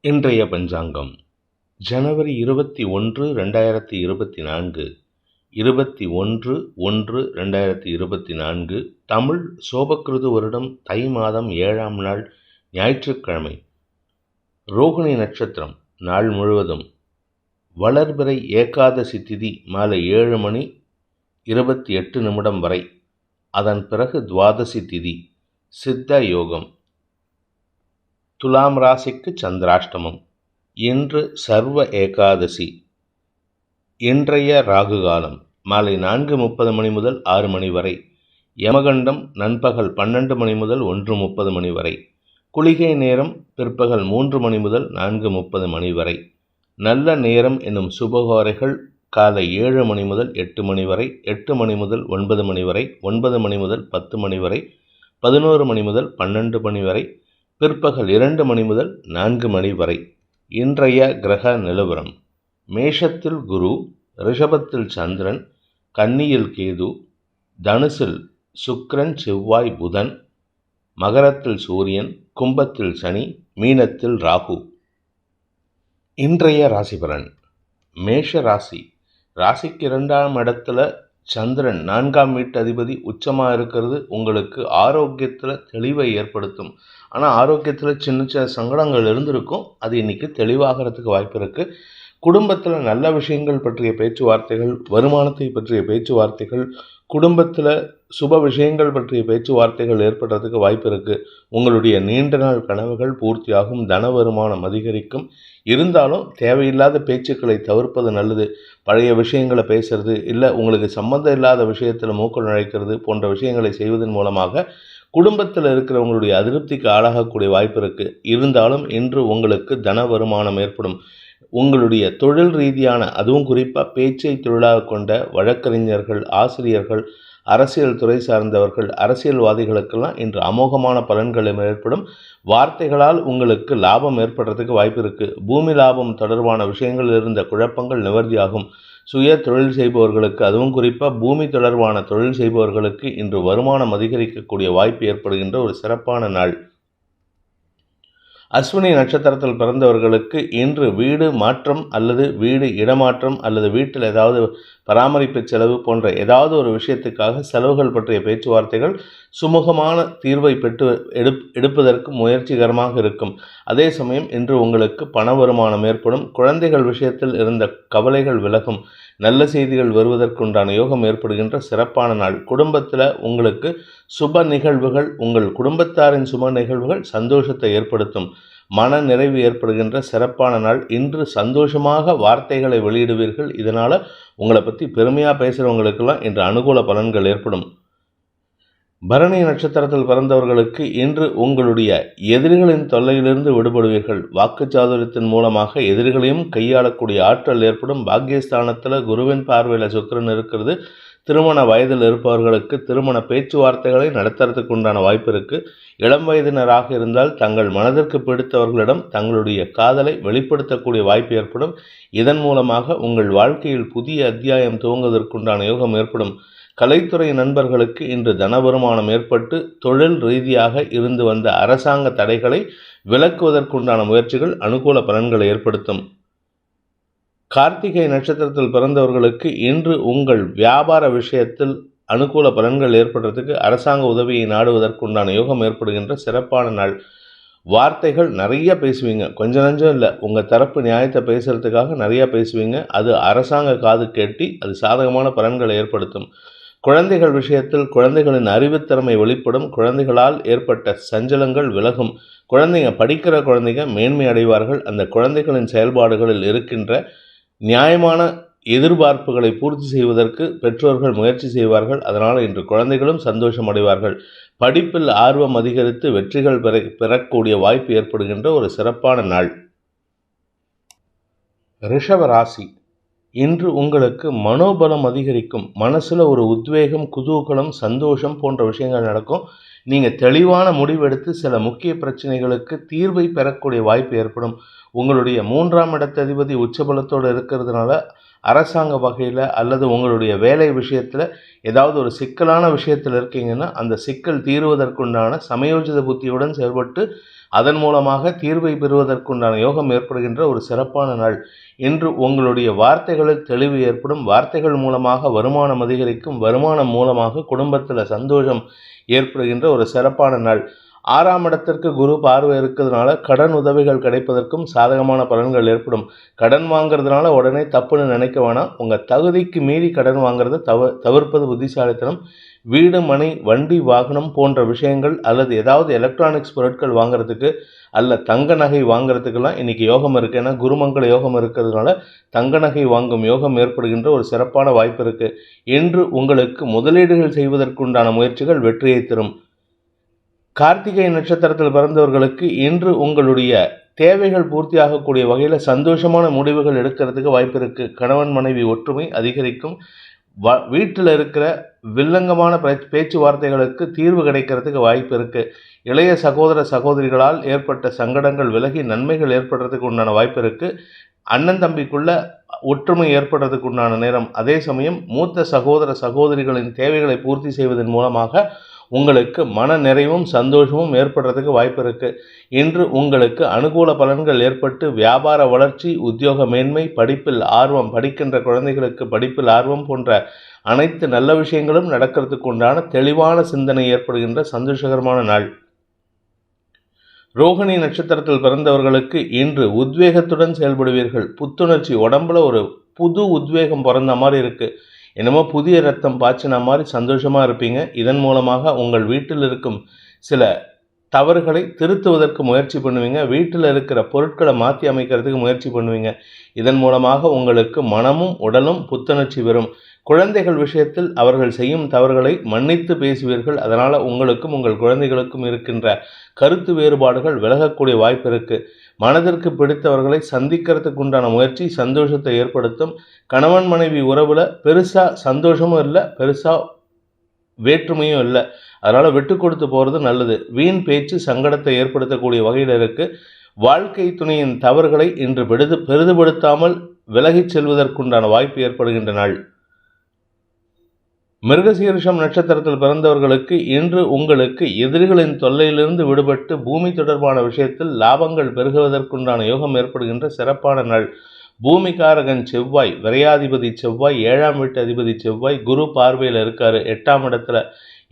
இன்றைய பஞ்சாங்கம் ஜனவரி 21, 2024, 21/1/2024, தமிழ் சோபக்கிருது வருடம் தை மாதம் 7ஆம் நாள் ஞாயிற்றுக்கிழமை. ரோகிணி நட்சத்திரம் நாள் முழுவதும். வளர்பிறை ஏகாதசி திதி மாலை 7:28 வரை. அதன் பிறகு துவாதசி திதி. சித்த யோகம். துலாம் ராசிக்கு சந்திராஷ்டமம். இன்று சர்வ ஏகாதசி. இன்றைய ராகு காலம் மாலை 4:30 முதல் 6 வரை. யமகண்டம் நண்பகல் 12 முதல் 1:30 வரை. குளிகை நேரம் பிற்பகல் 3 முதல் 4:30 வரை. நல்ல நேரம் என்னும் சுபகோரைகள் காலை 7 முதல் 8 வரை, 8 முதல் 9 வரை, 9 முதல் 10 வரை, 11 முதல் 12 வரை, பிற்பகல் 2 முதல் 4 வரை. இன்றைய கிரக நிலவரம்: மேஷத்தில் குரு, ரிஷபத்தில் சந்திரன், கன்னியில் கேது, தனுசில் சுக்கிரன், செவ்வாய், புதன், மகரத்தில் சூரியன், கும்பத்தில் சனி, மீனத்தில் ராகு. இன்றைய ராசிபலன்: மேஷ ராசி. ராசிக்கு 2ஆம் இடத்துல சந்திரன் 4ஆம் வீட்டு அதிபதி உச்சமாக இருக்கிறது உங்களுக்கு ஆரோக்கியத்தில் தெளிவை ஏற்படுத்தும். ஆனால் ஆரோக்கியத்தில் சின்ன சின்ன சங்கடங்கள் இருந்திருக்கும். அது இன்றைக்கி தெளிவாகிறதுக்கு வாய்ப்பு இருக்குது. குடும்பத்தில் நல்ல விஷயங்கள் பற்றிய பேச்சுவார்த்தைகள், வருமானத்தை பற்றிய பேச்சுவார்த்தைகள், குடும்பத்தில் சுப விஷயங்கள் பற்றிய பேச்சுவார்த்தைகள் ஏற்படுறதுக்கு வாய்ப்பு இருக்குது. உங்களுடைய நீண்ட நாள் கனவுகள் பூர்த்தியாகும். தன வருமானம் அதிகரிக்கும். இருந்தாலும் தேவையில்லாத பேச்சுக்களை தவிர்ப்பது நல்லது. பழைய விஷயங்களை பேசுறது, இல்லை உங்களுக்கு சம்மந்தம் இல்லாத விஷயத்தில் மூக்கு நுழைக்கிறது போன்ற விஷயங்களை செய்வதன் மூலமாக குடும்பத்தில் இருக்கிறவங்களுடைய அதிருப்திக்கு ஆளாகக்கூடிய வாய்ப்பு இருக்குது. இருந்தாலும் இன்று உங்களுக்கு தன வருமானம் ஏற்படும். உங்களுடைய தொழில் ரீதியான, அதுவும் குறிப்பாக பேச்சை தொழிலாக கொண்ட வழக்கறிஞர்கள், ஆசிரியர்கள், அரசியல் துறை சார்ந்தவர்கள், அரசியல்வாதிகளுக்கெல்லாம் இன்று அமோகமான பலன்கள் ஏற்படும். வார்த்தைகளால் உங்களுக்கு லாபம் ஏற்படுறதுக்கு வாய்ப்பு இருக்குது. பூமி லாபம் தொடர்பான விஷயங்களில் இருந்த குழப்பங்கள் நிவர்த்தியாகும். சுய தொழில் செய்பவர்களுக்கு, அதுவும் குறிப்பாக பூமி தொடர்பான தொழில் செய்பவர்களுக்கு இன்று வருமானம் அதிகரிக்கக்கூடிய வாய்ப்பு ஏற்படுகின்ற ஒரு சிறப்பான நாள். அஸ்வினி நட்சத்திரத்தில் பிறந்தவர்களுக்கு இன்று வீடு மாற்றம் அல்லது வீடு இடமாற்றம் அல்லது வீட்டில் ஏதாவது பராமரிப்பு செலவு போன்ற ஏதாவது ஒரு விஷயத்துக்காக செலவுகள் பற்றிய பேச்சுவார்த்தைகள் சுமூகமான தீர்வை பெற்று எடுப்பதற்கு முயற்சிகரமாக இருக்கும். அதே சமயம் இன்று உங்களுக்கு பண வருமானம் ஏற்படும். குழந்தைகள் விஷயத்தில் இருந்த கவலைகள் விலகும். நல்ல செய்திகள் வருவதற்குண்டான யோகம் ஏற்படுகின்ற சிறப்பான நாள். குடும்பத்தில் உங்களுக்கு சுப நிகழ்வுகள், உங்கள் குடும்பத்தாரின் சுப நிகழ்வுகள் சந்தோஷத்தை ஏற்படுத்தும். மன நிறைவு ஏற்படுகின்ற சிறப்பான நாள். இன்று சந்தோஷமாக வார்த்தைகளை வெளியிடுவீர்கள். இதனால் உங்களை பற்றி பெருமையாக பேசுகிறவங்களுக்கெல்லாம் இன்று அனுகூல பலன்கள் ஏற்படும். பரணி நட்சத்திரத்தில் பிறந்தவர்களுக்கு இன்று உங்களுடைய எதிரிகளின் தொல்லையிலிருந்து விடுபடுவீர்கள். வாக்குச்சாதுரியத்தின் மூலமாக எதிரிகளையும் கையாளக்கூடிய ஆற்றல் ஏற்படும். பாக்கியஸ்தானத்தில் குருவின் பார்வையில் சுக்கிரன் இருக்கிறது. திருமண வயதில் இருப்பவர்களுக்கு திருமண பேச்சுவார்த்தைகளை நடத்துறதுக்கு உண்டான வாய்ப்பு இருக்குது. இளம் வயதினராக இருந்தால் தங்கள் மனதிற்கு பிடித்தவர்களிடம் தங்களுடைய காதலை வெளிப்படுத்தக்கூடிய வாய்ப்பு ஏற்படும். இதன் மூலமாக உங்கள் வாழ்க்கையில் புதிய அத்தியாயம் துவங்குவதற்குண்டான யோகம் ஏற்படும். கலைத்துறை நண்பர்களுக்கு இன்று தன வருமானம் ஏற்பட்டு தொழில் ரீதியாக இருந்து வந்த அரசாங்க தடைகளை விலக்குவதற்குண்டான முயற்சிகள் அனுகூல பலன்களை ஏற்படுத்தும். கார்த்திகை நட்சத்திரத்தில் பிறந்தவர்களுக்கு இன்று உங்கள் வியாபார விஷயத்தில் அனுகூல பலன்கள் ஏற்படுறதுக்கு அரசாங்க உதவியை நாடுவதற்குண்டான யோகம் ஏற்படுகின்ற சிறப்பான நாள். வார்த்தைகள் நிறைய பேசுவீங்க. கொஞ்சம் நஞ்சம் இல்லை, உங்கள் தரப்பு நியாயத்தை பேசுகிறதுக்காக நிறைய பேசுவீங்க. அது அரசாங்க காது கேட்டி அது சாதகமான பலன்களை ஏற்படுத்தும். குழந்தைகள் விஷயத்தில் குழந்தைகளின் அறிவுத்திறமை வெளிப்படும். குழந்தைகளால் ஏற்பட்ட சஞ்சலங்கள் விலகும். படிக்கிற குழந்தைங்க மேன்மை அடைவார்கள். அந்த குழந்தைகளின் செயல்பாடுகளில் இருக்கின்ற நியாயமான எதிர்பார்ப்புகளை பூர்த்தி செய்வதற்கு பெற்றோர்கள் முயற்சி செய்வார்கள். அதனால் இன்று குழந்தைகளும் சந்தோஷம் அடைவார்கள். படிப்பில் ஆர்வம் அதிகரித்து வெற்றிகள் பெறக்கூடிய வாய்ப்பு ஏற்படுகின்ற ஒரு சிறப்பான நாள். ரிஷப ராசி. இன்று உங்களுக்கு மனோபலம் அதிகரிக்கும். மனசில் ஒரு உத்வேகம், குதூகலம், சந்தோஷம் போன்ற விஷயங்கள் நடக்கும். நீங்கள் தெளிவான முடிவெடுத்து சில முக்கிய பிரச்சனைகளுக்கு தீர்வை பெறக்கூடிய வாய்ப்பு ஏற்படும். உங்களுடைய 3ஆம் இடத்ததிபதி உச்சபலத்தோடு இருக்கிறதுனால அரசாங்க வகையில் அல்லது உங்களுடைய வேலை விஷயத்தில் ஏதாவது ஒரு சிக்கலான விஷயத்தில் இருக்கீங்கன்னா அந்த சிக்கல் தீர்வதற்குண்டான சமயோஜித புத்தியுடன் செயல்பட்டு அதன் மூலமாக தீர்வை பெறுவதற்குண்டான யோகம் ஏற்படுகின்ற ஒரு சிறப்பான நாள். இன்று உங்களுடைய வார்த்தைகளில் தெளிவு ஏற்படும். வார்த்தைகள் மூலமாக வருமானம் அதிகரிக்கும். வருமானம் மூலமாக குடும்பத்தில் சந்தோஷம் ஏற்படுகின்ற ஒரு சிறப்பான நாள். 6ஆம் இடத்திற்கு குரு பார்வை இருக்கிறதுனால கடன் உதவிகள் கிடைப்பதற்கும் சாதகமான பலன்கள் ஏற்படும். கடன் வாங்குறதுனால உடனே தப்புன்னு நினைக்க வேணாம். உங்கள் தகுதிக்கு மீறி கடன் வாங்குறதை தவிர்ப்பது புத்திசாலித்தனம். வீடு, மனை, வண்டி, வாகனம் போன்ற விஷயங்கள் அல்லது ஏதாவது எலக்ட்ரானிக்ஸ் பொருட்கள் வாங்குறதுக்கு அல்ல தங்க நகை வாங்குறதுக்கெல்லாம் இன்றைக்கி யோகம் இருக்குது. ஏன்னா குருமங்கள யோகம் இருக்கிறதுனால தங்க நகை வாங்கும் யோகம் ஏற்படுகின்ற ஒரு சிறப்பான வாய்ப்பு இருக்குது. இன்று உங்களுக்கு முதலீடுகள் செய்வதற்குண்டான முயற்சிகள் வெற்றியை தரும். கார்த்திகை நட்சத்திரத்தில் பிறந்தவர்களுக்கு இன்று உங்களுடைய தேவைகள் பூர்த்தியாகக்கூடிய வகையில் சந்தோஷமான முடிவுகள் எடுக்கிறதுக்கு வாய்ப்பு இருக்குது. கணவன் மனைவி ஒற்றுமை அதிகரிக்கும். வீட்டில் இருக்கிற வில்லங்கமான பேச்சுவார்த்தைகளுக்கு தீர்வு கிடைக்கிறதுக்கு வாய்ப்பு இருக்குது. இளைய சகோதர சகோதரிகளால் ஏற்பட்ட சங்கடங்கள் விலகி நன்மைகள் ஏற்படுறதுக்கு உண்டான வாய்ப்பு இருக்குது. அண்ணன் தம்பிக்குள்ள ஒற்றுமை ஏற்படுறதுக்கு உண்டான நேரம். அதே சமயம் மூத்த சகோதர சகோதரிகளின் தேவைகளை பூர்த்தி செய்வதன் மூலமாக உங்களுக்கு மன நிறைவும் சந்தோஷமும் ஏற்படுறதுக்கு வாய்ப்பு இருக்குது. இன்று உங்களுக்கு அனுகூல பலன்கள் ஏற்பட்டு வியாபார வளர்ச்சி, உத்தியோக மேன்மை, படிப்பில் ஆர்வம், படிக்கின்ற குழந்தைகளுக்கு படிப்பில் ஆர்வம் போன்ற அனைத்து நல்ல விஷயங்களும் நடக்கிறதுக்கு உண்டான தெளிவான சிந்தனை ஏற்படுகின்ற சந்தோஷகரமான நாள். ரோகிணி நட்சத்திரத்தில் பிறந்தவர்களுக்கு இன்று உத்வேகத்துடன் செயல்படுவீர்கள். புத்துணர்ச்சி, உடம்புல ஒரு புது உத்வேகம் பிறந்த மாதிரி இருக்குது. என்னமோ புதிய ரத்தம் பாய்ச்சின மாதிரி சந்தோஷமாக இருப்பீங்க. இதன் மூலமாக உங்கள் வீட்டில் இருக்கும் சில தவறுகளை திருத்துவதற்கு முயற்சி பண்ணுவீங்க. வீட்டில் இருக்கிற பொருட்களை மாற்றி அமைக்கிறதுக்கு முயற்சி பண்ணுவீங்க. இதன் மூலமாக உங்களுக்கு மனமும் உடலும் புத்துணர்ச்சி பெறும். குழந்தைகள் விஷயத்தில் அவர்கள் செய்யும் தவறுகளை மன்னித்து பேசுவீர்கள். அதனால் உங்களுக்கும் உங்கள் குழந்தைகளுக்கும் இருக்கின்ற கருத்து வேறுபாடுகள் விலகக்கூடிய வாய்ப்பு இருக்குது. மனதிற்கு பிடித்தவர்களை சந்திக்கிறதுக்கு உண்டான முயற்சி சந்தோஷத்தை ஏற்படுத்தும். கணவன் மனைவி உறவில் பெருசாக சந்தோஷமும் இல்லை, பெருசாக வேற்றுமையும் இல்லை. அதனால் விட்டு கொடுத்து போகிறது நல்லது. வீண் பேச்சு சங்கடத்தை ஏற்படுத்தக்கூடிய வகையில் இருக்குது. வாழ்க்கை துணையின் தவறுகளை இன்று பெரிதுபடுத்தாமல் விலகிச் செல்வதற்குண்டான வாய்ப்பு ஏற்படுகின்ற நாள். மிருகசீரிஷம் நட்சத்திரத்தில் பிறந்தவர்களுக்கு இன்று உங்களுக்கு எதிரிகளின் தொல்லையிலிருந்து விடுபட்டு பூமி தொடர்பான விஷயத்தில் லாபங்கள் பெருகுவதற்குண்டான யோகம் ஏற்படுகின்ற சிறப்பான நாள். பூமிகாரகன் செவ்வாய், விரையாதிபதி செவ்வாய், 7ஆம் வீட்டு அதிபதி செவ்வாய் குரு பார்வையில் இருக்காரு 8ஆம் இடத்துல.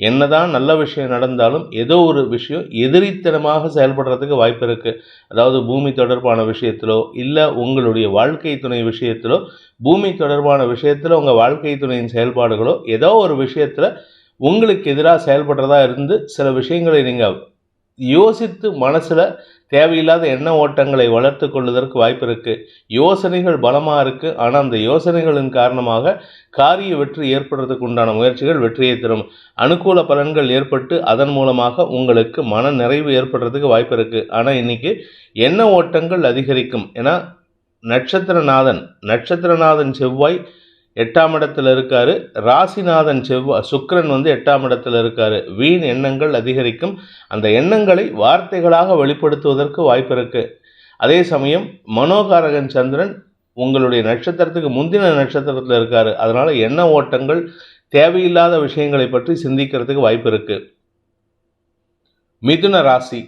என்னதான் நல்ல விஷயம் நடந்தாலும் ஏதோ ஒரு விஷயம் எதிரித்தனமாக செயல்படுறதுக்கு வாய்ப்பு இருக்குது. அதாவது பூமி தொடர்பான விஷயத்திலோ இல்லை உங்களுடைய வாழ்க்கை துணை விஷயத்திலோ, பூமி தொடர்பான விஷயத்தில் உங்கள் வாழ்க்கை துணையின் செயல்பாடுகளோ ஏதோ ஒரு விஷயத்தில் உங்களுக்கு எதிராக செயல்படுறதா இருந்து சில விஷயங்களை நீங்கள் யோசித்து மனசில் தேவையில்லாத எண்ண ஓட்டங்களை வளர்த்து கொள்வதற்கு வாய்ப்பு இருக்குது. யோசனைகள் பலமாக இருக்குது. ஆனால் அந்த யோசனைகளின் காரணமாக காரிய வெற்றி ஏற்படுறதுக்கு உண்டான முயற்சிகள் வெற்றியை தரும். அனுகூல பலன்கள் ஏற்பட்டு அதன் மூலமாக உங்களுக்கு மன நிறைவு ஏற்படுறதுக்கு வாய்ப்பு இருக்குது. ஆனால் இன்றைக்கி எண்ண ஓட்டங்கள் அதிகரிக்கும். ஏன்னா நட்சத்திரநாதன் செவ்வாய் 8ஆம் இடத்துல இருக்காரு. ராசிநாதன் சுக்கிரன் 8ஆம் இடத்துல இருக்காரு. வீண் எண்ணங்கள் அதிகரிக்கும். அந்த எண்ணங்களை வார்த்தைகளாக வெளிப்படுத்துவதற்கு வாய்ப்பு இருக்கு. அதே சமயம் மனோகாரகன் சந்திரன் உங்களுடைய நட்சத்திரத்துக்கு முந்தின நட்சத்திரத்தில் இருக்காரு. அதனால எண்ண ஓட்டங்கள் தேவையில்லாத விஷயங்களை பற்றி சிந்திக்கிறதுக்கு வாய்ப்பு இருக்கு. மிதுன ராசி,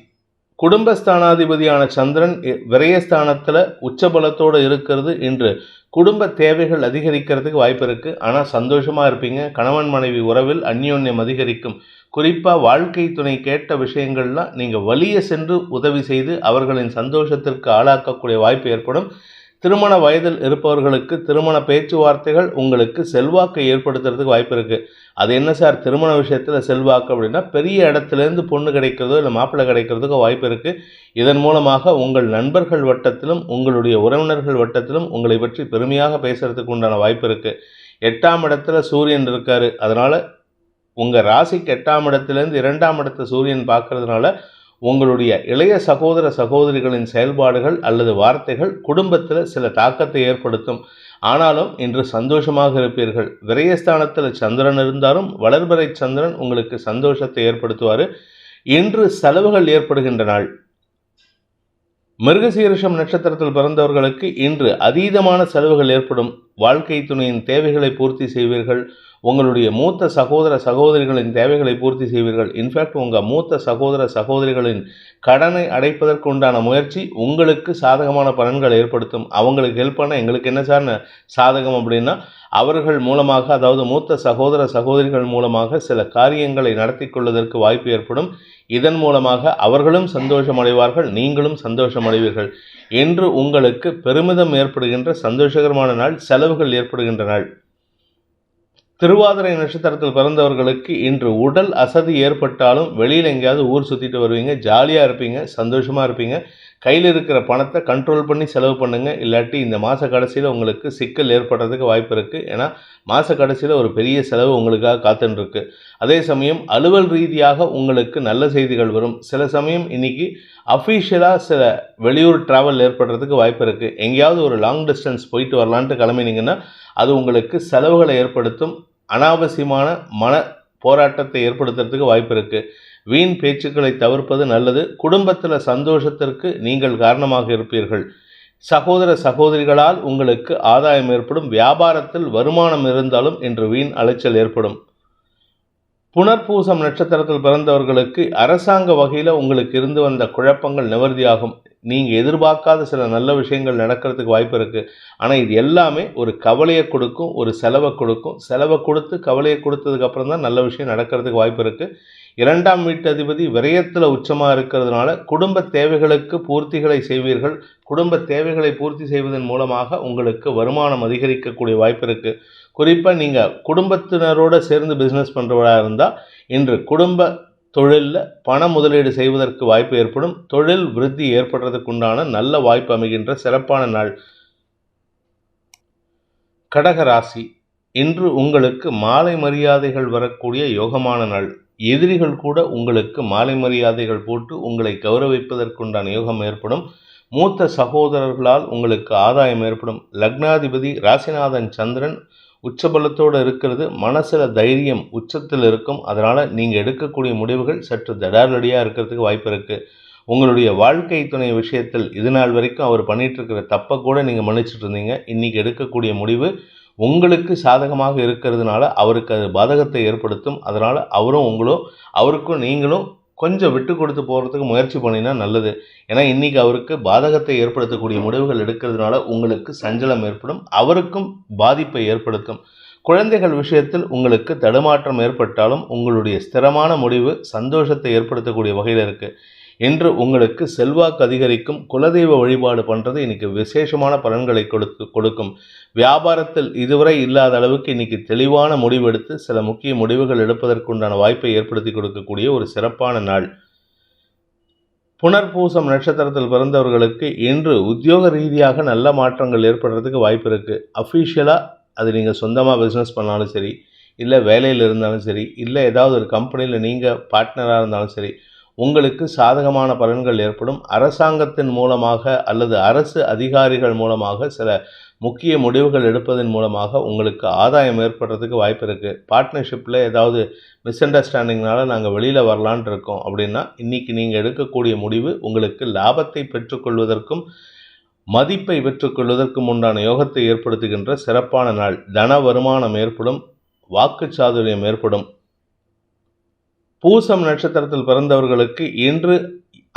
குடும்பஸ்தானாதிபதியான சந்திரன் விரயஸ்தானத்தில் உச்சபலத்தோடு இருக்கிறது. இன்று குடும்ப தேவைகள் அதிகரிக்கிறதுக்கு வாய்ப்பு இருக்குது. ஆனால் சந்தோஷமாக இருப்பீங்க. கணவன் மனைவி உறவில் அந்யோன்யம் அதிகரிக்கும். குறிப்பாக வாழ்க்கை துணை கேட்ட விஷயங்கள்லாம் நீங்கள் வலிய சென்று உதவி செய்து அவர்களின் சந்தோஷத்திற்கு ஆளாக்கக்கூடிய வாய்ப்பு ஏற்படும். திருமண வயதில் இருப்பவர்களுக்கு திருமண பேச்சுவார்த்தைகள் உங்களுக்கு செல்வாக்கை ஏற்படுத்துறதுக்கு வாய்ப்பு இருக்குது. அது என்ன சார் திருமண விஷயத்தில் செல்வாக்கு அப்படின்னா, பெரிய இடத்துலேருந்து பொண்ணு கிடைக்கிறதோ இல்லை மாப்பிள்ளை கிடைக்கிறதுக்கோ வாய்ப்பு இருக்குது. இதன் மூலமாக உங்கள் நண்பர்கள் வட்டத்திலும் உங்களுடைய உறவினர்கள் வட்டத்திலும் உங்களை பற்றி பெருமையாக பேசுகிறதுக்கு உண்டான வாய்ப்பு இருக்குது. 8ஆம் இடத்துல சூரியன் இருக்கார். அதனால் உங்கள் ராசிக்கு 8ஆம் இடத்துலேருந்து 2ஆம் இடத்தை சூரியன் பார்க்கறதுனால உங்களுடைய இளைய சகோதர சகோதரிகளின் செயல்பாடுகள் அல்லது வார்த்தைகள் குடும்பத்தில் சில தாக்கத்தை ஏற்படுத்தும். ஆனாலும் இன்று சந்தோஷமாக இருப்பீர்கள். விரயஸ்தானத்தில் சந்திரன் இருந்தாலும் வளர்பிறை சந்திரன் உங்களுக்கு சந்தோஷத்தை ஏற்படுத்துவார். இன்று செலவுகள் ஏற்படுகின்ற நாள். மிருகசீரிஷம் நட்சத்திரத்தில் பிறந்தவர்களுக்கு இன்று அதீதமான செலவுகள் ஏற்படும். வாழ்க்கை துணையின் தேவைகளை பூர்த்தி செய்வீர்கள். உங்களுடைய மூத்த சகோதர சகோதரிகளின் தேவைகளை பூர்த்தி செய்வீர்கள். இன்ஃபேக்ட் உங்கள் மூத்த சகோதர சகோதரிகளின் கடனை அடைப்பதற்கு உண்டான முயற்சி உங்களுக்கு சாதகமான பலன்களை ஏற்படுத்தும். அவங்களுக்கு ஹெல்ப் பண்ண எங்களுக்கு என்ன சார் சாதகம் அப்படின்னா, அவர்கள் மூலமாக, அதாவது மூத்த சகோதர சகோதரிகள் மூலமாக சில காரியங்களை நடத்தி கொள்வதற்கு வாய்ப்பு ஏற்படும். இதன் மூலமாக அவர்களும் சந்தோஷம் அடைவார்கள், நீங்களும் சந்தோஷம் அடைவீர்கள் என்று உங்களுக்கு பெருமிதம் ஏற்படுகின்ற சந்தோஷகரமான நாள், செலவுகள் ஏற்படுகின்ற நாள். திருவாதிரை நட்சத்திரத்தில் பிறந்தவர்களுக்கு இன்று உடல் அசதி ஏற்பட்டாலும் வெளியில் எங்கேயாவது ஊர் சுற்றிட்டு வருவீங்க, ஜாலியாக இருப்பீங்க, சந்தோஷமாக இருப்பீங்க. கையில் இருக்கிற பணத்தை கண்ட்ரோல் பண்ணி செலவு பண்ணுங்கள். இல்லாட்டி இந்த மாத கடைசியில் உங்களுக்கு சிக்கல் ஏற்படுறதுக்கு வாய்ப்பு இருக்குது. ஏன்னா மாத கடைசியில் ஒரு பெரிய செலவு உங்களுக்காக காத்துருக்கு. அதே சமயம் அலுவல் ரீதியாக உங்களுக்கு நல்ல செய்திகள் வரும். சில சமயம் இன்றைக்கி அஃபீஷியலாக சில வெளியூர் ட்ராவல் ஏற்படுறதுக்கு வாய்ப்பு இருக்குது. எங்கேயாவது ஒரு லாங் டிஸ்டன்ஸ் போயிட்டு வரலான்ட்டு கிளம்பினீங்கன்னா அது உங்களுக்கு செலவுகளை ஏற்படுத்தும். அனாவசியமான மன போராட்டத்தை ஏற்படுத்துறதுக்கு வாய்ப்பு இருக்குது. வீண் பேச்சுக்களை தவிர்ப்பது நல்லது. குடும்பத்தில் சந்தோஷத்திற்கு நீங்கள் காரணமாக இருப்பீர்கள். சகோதர சகோதரிகளால் உங்களுக்கு ஆதாயம் ஏற்படும். வியாபாரத்தில் வருமானம் இருந்தாலும் இன்று வீண் அலைச்சல் ஏற்படும். புனர்பூசம் நட்சத்திரத்தில் பிறந்தவர்களுக்கு அரசாங்க வகையில் உங்களுக்கு இருந்து வந்த குழப்பங்கள் நிவர்த்தியாகும். நீங்கள் எதிர்பார்க்காத சில நல்ல விஷயங்கள் நடக்கிறதுக்கு வாய்ப்பு இருக்குது. ஆனால் இது எல்லாமே ஒரு கவலையை கொடுக்கும், ஒரு செலவை கொடுக்கும். செலவை கொடுத்து கவலையை கொடுத்ததுக்கப்புறம் தான் நல்ல விஷயம் நடக்கிறதுக்கு வாய்ப்பு இருக்குது. 2ஆம் வீட்டு அதிபதி விரயத்தில் உச்சமாக இருக்கிறதுனால குடும்ப தேவைகளுக்கு பூர்த்திகளை செய்வீர்கள். குடும்ப தேவைகளை பூர்த்தி செய்வதன் மூலமாக உங்களுக்கு வருமானம் அதிகரிக்கக்கூடிய வாய்ப்பு இருக்குது. குறிப்பாக நீங்கள் குடும்பத்தினரோடு சேர்ந்து பிஸ்னஸ் பண்ணுறவராக இருந்தால் இன்று குடும்ப தொழிலில் பண முதலீடு செய்வதற்கு வாய்ப்பு ஏற்படும். தொழில் விருத்தி ஏற்படுறதுக்குண்டான நல்ல வாய்ப்பு அமைகின்ற சிறப்பான நாள். கடகராசி, இன்று உங்களுக்கு மாலை மரியாதைகள் வரக்கூடிய யோகமான நாள். எதிரிகள் கூட உங்களுக்கு மாலை மரியாதைகள் போட்டு உங்களை கௌரவிப்பதற்குண்டான யோகம் ஏற்படும். மூத்த சகோதரர்களால் உங்களுக்கு ஆதாயம் ஏற்படும். லக்னாதிபதி ராசிநாதன் சந்திரன் உச்சபலத்தோடு இருக்கிறது. மனசில் தைரியம் உச்சத்தில் இருக்கும். அதனால் நீங்கள் எடுக்கக்கூடிய முடிவுகள் சற்று தடாலடியாக இருக்கிறதுக்கு வாய்ப்பு இருக்குது. உங்களுடைய வாழ்க்கை துணை விஷயத்தில் இது நாள் வரைக்கும் அவர் பண்ணிகிட்டு இருக்கிற தப்பை கூட நீங்கள் மன்னிச்சுட்டு இருந்தீங்க. இன்றைக்கி எடுக்கக்கூடிய முடிவு உங்களுக்கு சாதகமாக இருக்கிறதுனால அவருக்கு அது பாதகத்தை ஏற்படுத்தும். அதனால் அவருக்கும் நீங்களும் கொஞ்சம் விட்டு கொடுத்து போகிறதுக்கு முயற்சி பண்ணினா நல்லது. ஏன்னா இன்றைக்கி அவருக்கு பாதகத்தை ஏற்படுத்தக்கூடிய முடிவுகள் எடுக்கிறதுனால உங்களுக்கு சஞ்சலம் ஏற்படும், அவருக்கும் பாதிப்பை ஏற்படுத்தும். குழந்தைகள் விஷயத்தில் உங்களுக்கு தடுமாற்றம் ஏற்பட்டாலும் உங்களுடைய ஸ்திரமான முடிவு சந்தோஷத்தை ஏற்படுத்தக்கூடிய வகையில் இருக்குது. இன்று உங்களுக்கு செல்வாக்கு அதிகரிக்கும். குலதெய்வ வழிபாடு பண்ணுறது இன்றைக்கி விசேஷமான பலன்களை கொடுக்கும். வியாபாரத்தில் இதுவரை இல்லாத அளவுக்கு இன்றைக்கி தெளிவான முடிவெடுத்து சில முக்கிய முடிவுகள் எடுப்பதற்குண்டான வாய்ப்பை ஏற்படுத்தி கொடுக்கக்கூடிய ஒரு சிறப்பான நாள். புனர்பூசம் நட்சத்திரத்தில் பிறந்தவர்களுக்கு இன்று உத்தியோக ரீதியாக நல்ல மாற்றங்கள் ஏற்படுறதுக்கு வாய்ப்பு இருக்குது. அஃபீஷியலாக அது நீங்கள் சொந்தமாக பிஸ்னஸ் பண்ணாலும் சரி, இல்லை வேலையில் இருந்தாலும் சரி, இல்லை ஏதாவது ஒரு கம்பெனியில் நீங்கள் பார்ட்னராக இருந்தாலும் சரி, உங்களுக்கு சாதகமான பலன்கள் ஏற்படும். அரசாங்கத்தின் மூலமாக அல்லது அரசு அதிகாரிகள் மூலமாக சில முக்கிய முடிவுகள் எடுப்பதன் மூலமாக உங்களுக்கு ஆதாயம் ஏற்படுறதுக்கு வாய்ப்பு இருக்குது. பார்ட்னர்ஷிப்பில் ஏதாவது மிஸ் அண்டர்ஸ்டாண்டிங்னால நாங்கள் வெளியில் வரலான் இருக்கோம் அப்படின்னா இன்றைக்கி நீங்கள் எடுக்கக்கூடிய முடிவு உங்களுக்கு லாபத்தை பெற்றுக்கொள்வதற்கும் மதிப்பை பெற்றுக்கொள்வதற்கும் உண்டான யோகத்தை ஏற்படுத்துகின்ற சிறப்பான நாள். தன வருமானம் ஏற்படும். வாக்குச்சாதுரியம் ஏற்படும். பூசம் நட்சத்திரத்தில் பிறந்தவர்களுக்கு இன்று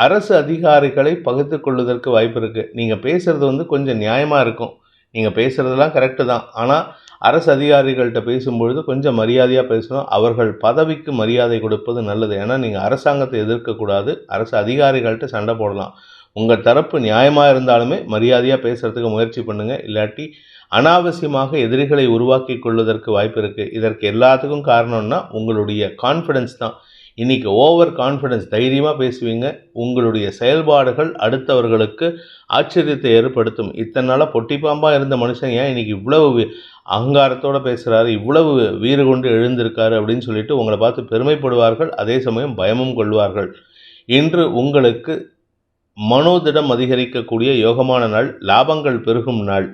அரசு அதிகாரிகளை பகிர்ந்து கொள்வதற்கு வாய்ப்பு இருக்குது. நீங்கள் பேசுகிறது கொஞ்சம் நியாயமாக இருக்கும். நீங்கள் பேசுகிறதெல்லாம் கரெக்டு தான். ஆனால் அரசு அதிகாரிகள்கிட்ட பேசும்பொழுது கொஞ்சம் மரியாதையாக பேசணும். அவர்கள் பதவிக்கு மரியாதை கொடுப்பது நல்லது. ஏன்னா நீங்கள் அரசாங்கத்தை எதிர்க்கக்கூடாது. அரசு அதிகாரிகள்கிட்ட சண்டை போடலாம். உங்கள் தரப்பு நியாயமாக இருந்தாலுமே மரியாதையாக பேசுகிறதுக்கு முயற்சி பண்ணுங்கள். இல்லாட்டி அனாவசியமாக எதிரிகளை உருவாக்கி கொள்வதற்கு வாய்ப்பு இருக்குது. இதற்கு எல்லாத்துக்கும் காரணம்னா உங்களுடைய கான்ஃபிடென்ஸ் தான். இன்றைக்கி ஓவர் கான்ஃபிடென்ஸ், தைரியமாக பேசுவீங்க. உங்களுடைய செயல்பாடுகள் அடுத்தவர்களுக்கு ஆச்சரியத்தை ஏற்படுத்தும். இத்தனை நாளாக பொட்டிப்பாம்பாக இருந்த மனுஷன் ஏன் இன்றைக்கி இவ்வளவு அகங்காரத்தோடு பேசுகிறாரு, இவ்வளவு வீறு கொண்டு எழுந்திருக்காரு அப்படின்னு சொல்லிட்டு உங்களை பார்த்து பெருமைப்படுவார்கள். அதே சமயம் பயமும் கொள்வார்கள். இன்று உங்களுக்கு மனோதிடம் அதிகரிக்கக்கூடிய யோகமான நாள். லாபங்கள் பெருகும் நாள்.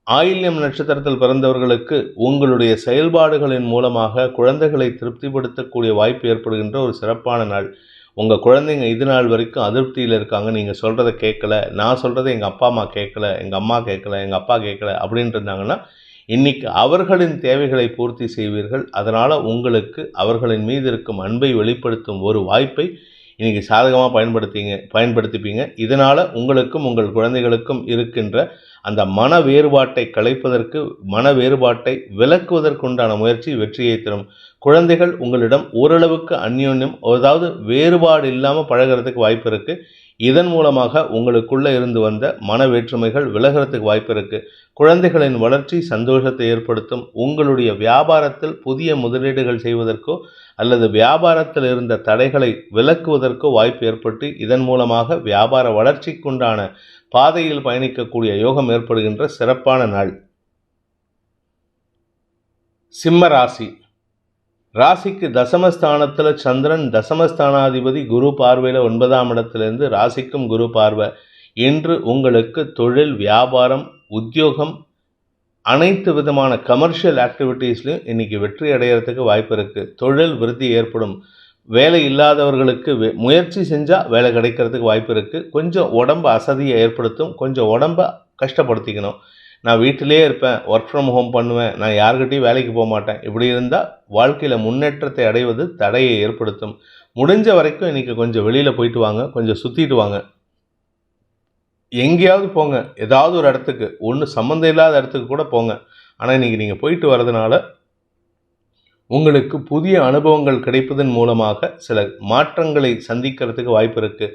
ஆயில்யம் நட்சத்திரத்தில் பிறந்தவர்களுக்கு உங்களுடைய செயல்பாடுகளின் மூலமாக குழந்தைகளை திருப்திப்படுத்தக்கூடிய வாய்ப்பு ஏற்படுகின்ற ஒரு சிறப்பான நாள். உங்கள் குழந்தைங்க இது நாள் வரைக்கும் அதிருப்தியில் இருக்காங்க. நீங்கள் சொல்கிறத கேட்கல, நான் சொல்கிறத எங்கள் அப்பா அம்மா கேட்கல, எங்கள் அம்மா கேட்கல, எங்கள் அப்பா கேட்கல அப்படின்ட்டு இருந்தாங்கன்னா இன்னைக்கு அவர்களின் தேவைகளை பூர்த்தி செய்வீர்கள். அதனால் உங்களுக்கு அவர்களின் மீது இருக்கும் அன்பை வெளிப்படுத்தும் ஒரு வாய்ப்பை இன்றைக்கி சாதகமாக பயன்படுத்திப்பீங்க. இதனால் உங்களுக்கும் உங்கள் குழந்தைகளுக்கும் இருக்கின்ற அந்த மன வேறுபாட்டை களைப்பதற்கு, மன வேறுபாட்டை விலக்குவதற்குண்டான முயற்சி வெற்றியை தரும். குழந்தைகள் உங்களிடம் ஓரளவுக்கு அந்யோன்யம், அதாவது வேறுபாடு இல்லாமல் பழகிறதுக்கு வாய்ப்பு இருக்குது. இதன் மூலமாக உங்களுக்குள்ளே இருந்து வந்த மன வேற்றுமைகள் விலகிறதுக்கு வாய்ப்பு இருக்குது. குழந்தைகளின் வளர்ச்சி சந்தோஷத்தை ஏற்படுத்தும். உங்களுடைய வியாபாரத்தில் புதிய முதலீடுகள் செய்வதற்கோ அல்லது வியாபாரத்தில் இருந்த தடைகளை விலக்குவதற்கோ வாய்ப்பு ஏற்பட்டு இதன் மூலமாக வியாபார வளர்ச்சிக்குண்டான பாதையில் பயணிக்கக்கூடிய யோகம் ஏற்படுகின்ற சிறப்பான நாள். சிம்ம ராசி. ராசிக்கு தசமஸ்தானத்தில் சந்திரன், தசமஸ்தானாதிபதி குரு பார்வையில் 9ஆம் இடத்திலிருந்து ராசிக்கும் குரு பார்வை. இன்று உங்களுக்கு தொழில், வியாபாரம், உத்தியோகம், அனைத்து விதமான கமர்ஷியல் ஆக்டிவிட்டீஸ்லையும் இன்றைக்கி வெற்றி அடைகிறதுக்கு வாய்ப்பு இருக்குது. தொழில் விருத்தி ஏற்படும். வேலை இல்லாதவர்களுக்கு முயற்சி செஞ்சால் வேலை கிடைக்கிறதுக்கு வாய்ப்பு இருக்குது. கொஞ்சம் உடம்பு அசதியை ஏற்படுத்தும். கொஞ்சம் உடம்பை கஷ்டப்படுத்திக்கணும். நான் வீட்டிலே இருப்பேன், ஒர்க் ஃப்ரம் ஹோம் பண்ணுவேன், நான் யார்கிட்டையும் வேலைக்கு போக மாட்டேன், இப்படி இருந்தால் வாழ்க்கையில் முன்னேற்றத்தை அடைவது தடையை ஏற்படுத்தும். முடிஞ்ச வரைக்கும் இன்றைக்கி கொஞ்சம் வெளியில் போயிட்டு வாங்க, கொஞ்சம் சுற்றிட்டு வாங்க, எங்கேயாவது போங்க, ஏதாவது ஒரு இடத்துக்கு, ஒன்று சம்மந்தம் இல்லாத இடத்துக்கு கூட போங்க. ஆனால் இன்றைக்கி நீங்கள் போயிட்டு வர்றதுனால உங்களுக்கு புதிய அனுபவங்கள் கிடைப்பதன் மூலமாக சில மாற்றங்களை சந்திக்கிறதுக்கு வாய்ப்பு இருக்குது.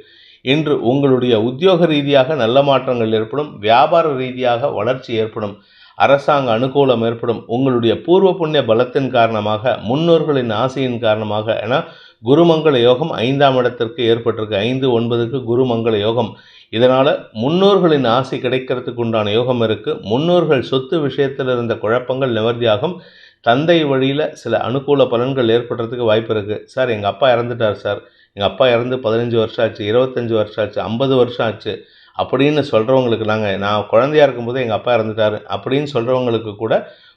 இன்று உங்களுடைய உத்தியோக ரீதியாக நல்ல மாற்றங்கள் ஏற்படும். வியாபார ரீதியாக வளர்ச்சி ஏற்படும். அரசாங்க அனுகூலம் ஏற்படும். உங்களுடைய பூர்வ புண்ணிய பலத்தின் காரணமாக, முன்னோர்களின் ஆசையின் காரணமாக, ஏன்னா குருமங்கள யோகம் 5ஆம் இடத்திற்கு ஏற்பட்டிருக்கு. 5-9க்கு குருமங்கள யோகம். இதனால் முன்னோர்களின் ஆசை கிடைக்கிறதுக்கு உண்டான யோகம் இருக்குது. முன்னோர்கள் சொத்து விஷயத்தில் இருந்த குழப்பங்கள் நிவர்த்தியாகும். தந்தை வழியில் சில அனுகூல பலன்கள் ஏற்படுறதுக்கு வாய்ப்பு இருக்குது. சார், எங்கள் அப்பா இறந்துட்டார் சார், எங்கள் அப்பா இறந்து 15 வருஷம் ஆச்சு, 25 வருஷம் ஆச்சு, 50 வருஷம் ஆச்சு அப்படின்னு சொல்கிறவங்களுக்கு, நான் குழந்தையாக இருக்கும்போது எங்கள் அப்பா இறந்துட்டார் அப்படின்னு சொல்கிறவங்களுக்கு கூட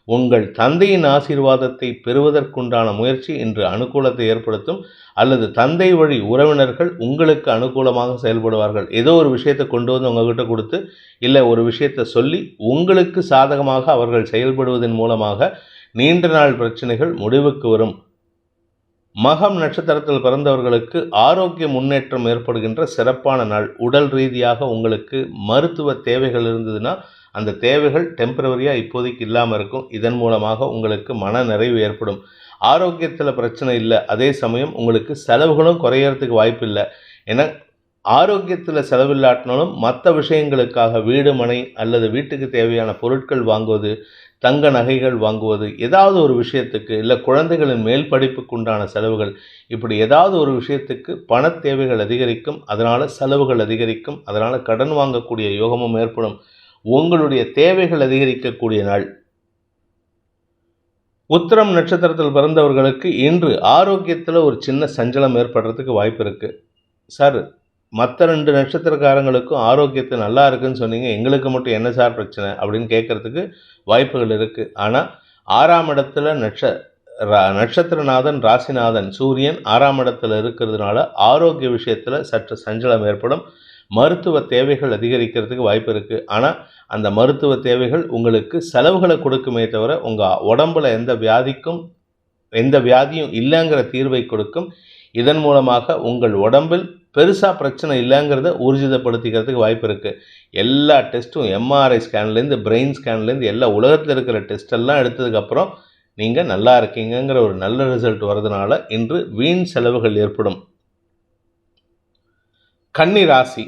உங்கள் தந்தையின் ஆசீர்வாதத்தை பெறுவதற்குண்டான முயற்சி இன்று அனுகூலத்தை ஏற்படுத்தும். அல்லது தந்தை வழி உறவினர்கள் உங்களுக்கு அனுகூலமாக செயல்படுவார்கள். ஏதோ ஒரு விஷயத்தை கொண்டு வந்து உங்ககிட்ட கொடுத்து, இல்லை ஒரு விஷயத்தை சொல்லி உங்களுக்கு சாதகமாக அவர்கள் செயல்படுவதன் மூலமாக நீண்ட நாள் பிரச்சனைகள் முடிவுக்கு வரும். மகம் நட்சத்திரத்தில் பிறந்தவர்களுக்கு ஆரோக்கிய முன்னேற்றம் ஏற்படுகின்ற சிறப்பான நாள். உடல் ரீதியாக உங்களுக்கு மருத்துவ தேவைகள் இருந்ததுன்னா அந்த தேவைகள் டெம்பரவரியாக இப்போதைக்கு இல்லாமல் இருக்கும். இதன் மூலமாக உங்களுக்கு மன நிறைவு ஏற்படும். ஆரோக்கியத்தில் பிரச்சனை இல்லை, அதே சமயம் உங்களுக்கு செலவுகளும் குறையறதுக்கு வாய்ப்பு இல்லை. ஏன்னா ஆரோக்கியத்தில் செலவில்லாட்டினாலும் மற்ற விஷயங்களுக்காக வீடு, மனை அல்லது வீட்டுக்கு தேவையான பொருட்கள் வாங்குவது, தங்க நகைகள் வாங்குவது, ஏதாவது ஒரு விஷயத்துக்கு, இல்லை குழந்தைகளின் மேல் படிப்புக்கு உண்டான செலவுகள், இப்படி ஏதாவது ஒரு விஷயத்துக்கு பண தேவைகள் அதிகரிக்கும். அதனால் செலவுகள் அதிகரிக்கும். அதனால் கடன் வாங்கக்கூடிய யோகமும் ஏற்படும். உங்களுடைய தேவைகள் அதிகரிக்கக்கூடிய நாள். உத்திரம் நட்சத்திரத்தில் பிறந்தவர்களுக்கு இன்று ஆரோக்கியத்தில் ஒரு சின்ன சஞ்சலம் ஏற்படுறதுக்கு வாய்ப்பு இருக்குது. சார், மற்ற 2 நட்சத்திரக்காரங்களுக்கும் ஆரோக்கியத்தை நல்லா இருக்குன்னு சொன்னீங்க, எங்களுக்கு மட்டும் என்ன சார் பிரச்சனை அப்படின்னு கேட்குறதுக்கு வாய்ப்புகள் இருக்குது. ஆனால் 6ஆம் இடத்துல நட்சத்திரநாதன், ராசிநாதன் சூரியன் 6ஆம் இடத்துல இருக்கிறதுனால ஆரோக்கிய விஷயத்தில் சற்று சஞ்சலம் ஏற்படும். மருத்துவ தேவைகள் அதிகரிக்கிறதுக்கு வாய்ப்பு இருக்குது. ஆனால் அந்த மருத்துவ தேவைகள் உங்களுக்கு செலவுகளை கொடுக்குமே தவிர உங்கள் உடம்பில் எந்த வியாதியும் இல்லைங்கிற தீர்வை கொடுக்கும். இதன் மூலமாக உங்கள் உடம்பில் பெருசாக பிரச்சனை இல்லைங்கிறத ஊர்ஜிதப்படுத்திக்கிறதுக்கு வாய்ப்பு இருக்குது. எல்லா டெஸ்ட்டும், எம்ஆர்ஐ ஸ்கேன்லேருந்து பிரெயின் ஸ்கேன்லேருந்து எல்லா உலகத்தில் இருக்கிற டெஸ்டெல்லாம் எடுத்ததுக்கப்புறம் நீங்கள் நல்லா இருக்கீங்கிற ஒரு நல்ல ரிசல்ட் வர்றதுனால இன்று வீண் செலவுகள் ஏற்படும். கன்னி ராசி.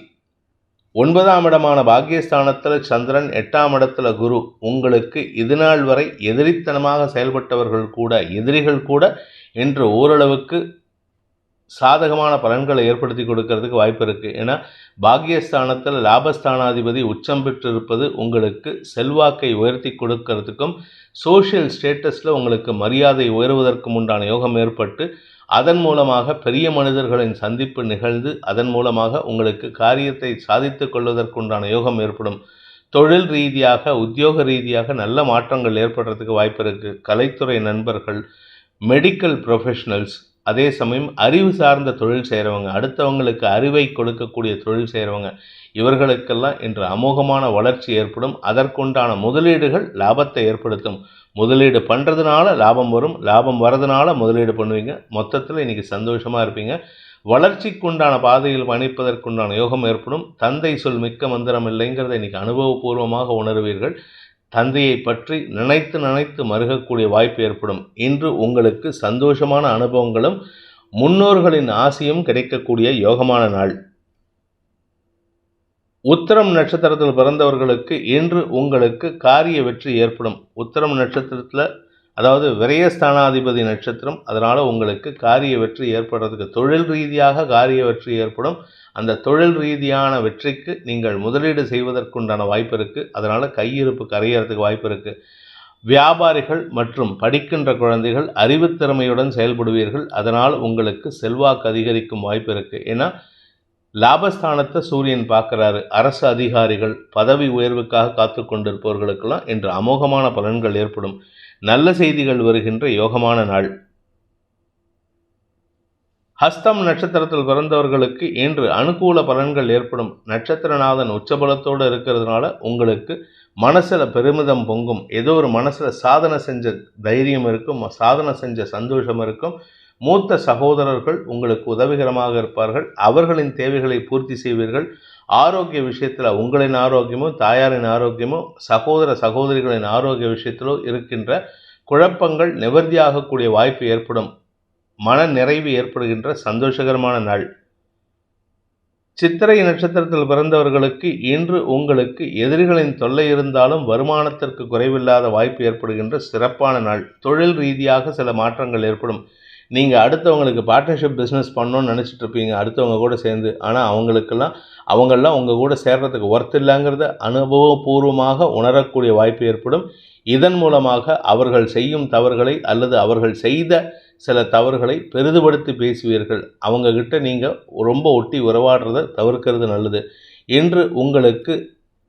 9ஆம் இடமான பாக்கியஸ்தானத்தில் சந்திரன், 8ஆம் இடத்துல குரு. உங்களுக்கு இதுநாள் வரை எதிரித்தனமாக எதிரிகள் கூட இன்று ஓரளவுக்கு சாதகமான பலன்களை ஏற்படுத்தி கொடுக்கறதுக்கு வாய்ப்பு இருக்குது. ஏன்னா பாக்கியஸ்தானத்தில் லாபஸ்தானாதிபதி உச்சம் பெற்றிருப்பது உங்களுக்கு செல்வாக்கை உயர்த்தி கொடுக்கறதுக்கும் சோஷியல் ஸ்டேட்டஸில் உங்களுக்கு மரியாதை உயர்வதற்கும் உண்டான யோகம் ஏற்பட்டு அதன் மூலமாக பெரிய மனிதர்களின் சந்திப்பு நிகழ்ந்து அதன் மூலமாக உங்களுக்கு காரியத்தை சாதித்து கொள்வதற்குண்டான யோகம் ஏற்படும். தொழில் ரீதியாக, உத்தியோக ரீதியாக நல்ல மாற்றங்கள் ஏற்படுறதுக்கு வாய்ப்பு இருக்குது. கலைத்துறை நண்பர்கள், மெடிக்கல் ப்ரொஃபஷனல்ஸ், அதே சமயம் அறிவு சார்ந்த தொழில் செய்கிறவங்க, அடுத்தவங்களுக்கு அறிவை கொடுக்கக்கூடிய தொழில் செய்கிறவங்க, இவர்களுக்கெல்லாம் இன்று அமோகமான வளர்ச்சி ஏற்படும். அதற்குண்டான முதலீடுகள் லாபத்தை ஏற்படுத்தும். முதலீடு பண்ணுறதுனால லாபம் வரும், லாபம் வரதுனால முதலீடு பண்ணுவீங்க. மொத்தத்தில் இன்றைக்கி சந்தோஷமாக இருப்பீங்க. வளர்ச்சிக்குண்டான பாதையில் பயணிப்பதற்குண்டான யோகம் ஏற்படும். தந்தை சொல் மிக்க மந்திரம் இல்லைங்கிறத இன்றைக்கி அனுபவபூர்வமாக உணர்வீர்கள். தந்தையை பற்றி நினைத்து நினைத்து மருகக்கூடிய வாய்ப்பு ஏற்படும். இன்று உங்களுக்கு சந்தோஷமான அனுபவங்களும் முன்னோர்களின் ஆசையும் கிடைக்கக்கூடிய யோகமான நாள். உத்திரம் நட்சத்திரத்தில் பிறந்தவர்களுக்கு இன்று உங்களுக்கு காரிய வெற்றி ஏற்படும். உத்திரம் நட்சத்திரத்தில், அதாவது விரயஸ்தானாதிபதி நட்சத்திரம், அதனால் உங்களுக்கு காரிய வெற்றி ஏற்படுறதுக்கு, தொழில் ரீதியாக காரிய வெற்றி ஏற்படும். அந்த தொழில் ரீதியான வெற்றிக்கு நீங்கள் முதலீடு செய்வதற்குண்டான வாய்ப்பு இருக்குது. அதனால் கையிருப்பு கரையிறதுக்கு வாய்ப்பு இருக்குது. வியாபாரிகள் மற்றும் படிக்கின்ற குழந்தைகள் அறிவுத்திறமையுடன் செயல்படுவீர்கள். அதனால் உங்களுக்கு செல்வாக்கு அதிகரிக்கும் வாய்ப்பு இருக்குது. ஏன்னா லாபஸ்தானத்தை சூரியன் பார்க்குறாரு. அரசு அதிகாரிகள், பதவி உயர்வுக்காக காத்து கொண்டிருப்பவர்களுக்கெல்லாம் இன்று அமோகமான பலன்கள் ஏற்படும். நல்ல செய்திகள் வருகின்ற யோகமான நாள். ஹஸ்தம் நட்சத்திரத்தில் பிறந்தவர்களுக்கு இன்று அனுகூல பலன்கள் ஏற்படும். நட்சத்திரநாதன் உச்சபலத்தோடு இருக்கிறதுனால உங்களுக்கு மனசில் பெருமிதம் பொங்கும். ஏதோ ஒரு மனசில் சாதனை செஞ்ச தைரியம் இருக்கும், சாதனை செஞ்ச சந்தோஷம் இருக்கும். மூத்த சகோதரர்கள் உங்களுக்கு உதவிகரமாக இருப்பார்கள். அவர்களின் தேவைகளை பூர்த்தி செய்வீர்கள். ஆரோக்கிய விஷயத்தில் உங்களின் ஆரோக்கியமோ, தாயாரின் ஆரோக்கியமோ, சகோதர சகோதரிகளின் ஆரோக்கிய விஷயத்திலோ இருக்கின்ற குழப்பங்கள் நிவர்த்தியாகக்கூடிய வாய்ப்பு ஏற்படும். மன நிறைவு ஏற்படுகின்ற சந்தோஷகரமான நாள். சித்திரை நட்சத்திரத்தில் பிறந்தவர்களுக்கு இன்று உங்களுக்கு எதிரிகளின் தொல்லை இருந்தாலும் வருமானத்திற்கு குறைவில்லாத வாய்ப்பு ஏற்படுகின்ற சிறப்பான நாள். தொழில் ரீதியாக சில மாற்றங்கள் ஏற்படும். நீங்கள் அடுத்தவங்களுக்கு பார்ட்னர்ஷிப் பிஸ்னஸ் பண்ணணும்னு நினச்சிட்டு இருப்பீங்க, அடுத்தவங்க கூட சேர்ந்து. ஆனால் அவங்கெல்லாம் உங்கள் கூட சேர்றதுக்கு ஒர்த் இல்லைங்கிறத அனுபவபூர்வமாக உணரக்கூடிய வாய்ப்பு ஏற்படும். இதன் மூலமாக அவர்கள் செய்யும் தவறுகளை அல்லது அவர்கள் செய்த சில தவறுகளை பெரிதுபடுத்தி பேசுவீர்கள். அவங்கக்கிட்ட நீங்கள் ரொம்ப ஒட்டி உறவாடுறதை தவிர்க்கிறது நல்லது. இன்று உங்களுக்கு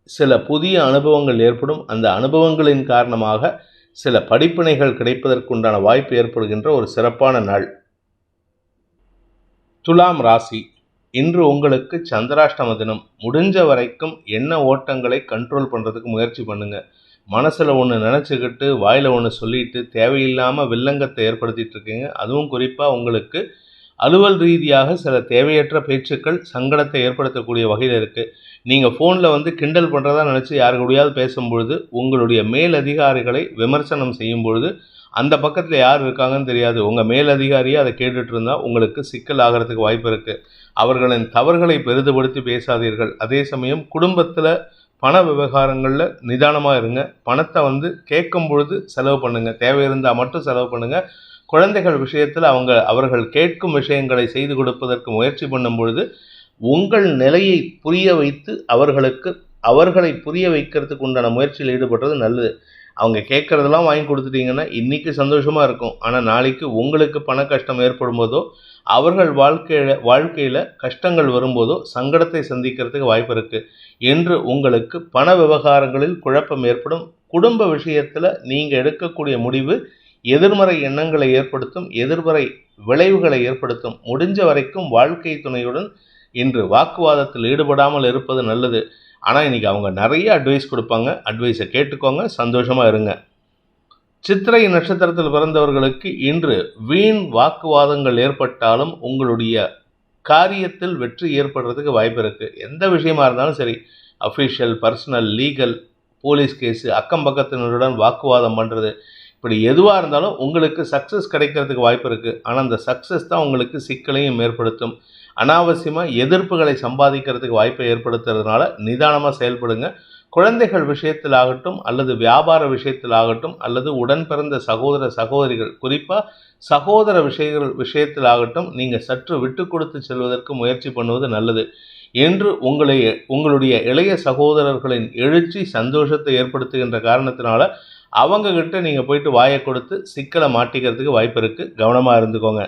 சில புதிய அனுபவங்கள் ஏற்படும். அந்த அனுபவங்களின் காரணமாக சில படிப்பினைகள் கிடைப்பதற்குண்டான வாய்ப்பு ஏற்படுகின்ற ஒரு சிறப்பான நாள். துலாம் ராசி, இன்று உங்களுக்கு சந்திராஷ்டம தினம். முடிஞ்ச வரைக்கும் எண்ண ஓட்டங்களை கண்ட்ரோல் பண்ணுறதுக்கு முயற்சி பண்ணுங்கள். மனசில் ஒன்று நினச்சிக்கிட்டு வாயில் ஒன்று சொல்லிட்டு தேவையில்லாமல் வில்லங்கத்தை ஏற்படுத்திகிட்டு இருக்கீங்க. அதுவும் குறிப்பாக உங்களுக்கு அலுவல் ரீதியாக சில தேவையற்ற பேச்சுக்கள் சங்கடத்தை ஏற்படுத்தக்கூடிய வகையில் இருக்குது. நீங்கள் ஃபோனில் கிண்டல் பண்ணுறதா நினச்சி யாரு கூடயாவது பேசும்பொழுது உங்களுடைய மேலதிகாரிகளை விமர்சனம் செய்யும் பொழுது அந்த பக்கத்தில் யார் இருக்காங்கன்னு தெரியாது. உங்கள் மேலதிகாரியை அதை கேட்டுட்டு இருந்தால் உங்களுக்கு சிக்கல் ஆகிறதுக்கு வாய்ப்பு இருக்குது. அவர்களின் தவறுகளை பெரிதுபடுத்தி பேசாதீர்கள். அதே சமயம் குடும்பத்தில் பண விவகாரங்களில் நிதானமாக இருங்க. பணத்தை கேட்கும் பொழுது செலவு பண்ணுங்கள். தேவை இருந்தால் மட்டும் செலவு பண்ணுங்கள். குழந்தைகள் விஷயத்தில் அவர்கள் கேட்கும் விஷயங்களை செய்து கொடுப்பதற்கு முயற்சி பண்ணும் பொழுது உங்கள் நிலையை புரிய வைத்து அவர்களை புரிய வைக்கிறதுக்கு உண்டான முயற்சியில் ஈடுபடுறது நல்லது. அவங்க கேட்குறதெல்லாம் வாங்கி கொடுத்துட்டிங்கன்னா இன்றைக்கி சந்தோஷமாக இருக்கும். ஆனால் நாளைக்கு உங்களுக்கு பண கஷ்டம் ஏற்படும் போதோ அவர்கள் வாழ்க்கையில் கஷ்டங்கள் வரும்போதோ சங்கடத்தை சந்திக்கிறதுக்கு வாய்ப்பு இருக்குது. என்று உங்களுக்கு பண விவகாரங்களில் குழப்பம் ஏற்படும். குடும்ப விஷயத்தில் நீங்கள் எடுக்கக்கூடிய முடிவு எதிர்மறை எண்ணங்களை ஏற்படுத்தும், எதிர்மறை விளைவுகளை ஏற்படுத்தும். முடிஞ்ச வரைக்கும் வாழ்க்கை துணையுடன் இன்று வாக்குவாதத்தில் ஈடுபடாமல் இருப்பது நல்லது. ஆனால் இன்றைக்கி அவங்க நிறைய அட்வைஸ் கொடுப்பாங்க. அட்வைஸை கேட்டுக்கோங்க, சந்தோஷமாக இருங்க. சித்திரை நட்சத்திரத்தில் பிறந்தவர்களுக்கு இன்று வீண் வாக்குவாதங்கள் ஏற்பட்டாலும் உங்களுடைய காரியத்தில் வெற்றி ஏற்படுறதுக்கு வாய்ப்பு இருக்குது. எந்த விஷயமா இருந்தாலும் சரி, official, personal, legal, police case, அக்கம் பக்கத்தினருடன் வாக்குவாதம் பண்ணுறது, இப்படி எதுவாக இருந்தாலும் உங்களுக்கு சக்ஸஸ் கிடைக்கிறதுக்கு வாய்ப்பு இருக்குது. ஆனால் அந்த சக்ஸஸ் தான் உங்களுக்கு சிக்கலையும் ஏற்படுத்தும். அனாவசியமாக எதிர்ப்புகளை சம்பாதிக்கிறதுக்கு வாய்ப்பை ஏற்படுத்துறதுனால நிதானமாக செயல்படுங்க. குழந்தைகள் விஷயத்தில் ஆகட்டும் அல்லது வியாபார விஷயத்தில் ஆகட்டும் அல்லது உடன் பிறந்த சகோதர சகோதரிகள், குறிப்பாக சகோதர விஷயத்தில் ஆகட்டும், நீங்கள் சற்று விட்டு கொடுத்து செல்வதற்கு முயற்சி பண்ணுவது நல்லது. என்று உங்களுடைய இளைய சகோதரர்களின் எழுச்சி சந்தோஷத்தை ஏற்படுத்துகின்ற காரணத்தினால அவங்கக்கிட்ட நீங்கள் போயிட்டு வாயை கொடுத்து சிக்கலை மாட்டிக்கிறதுக்கு வாய்ப்பு இருக்குது. கவனமாக இருந்துக்கோங்க.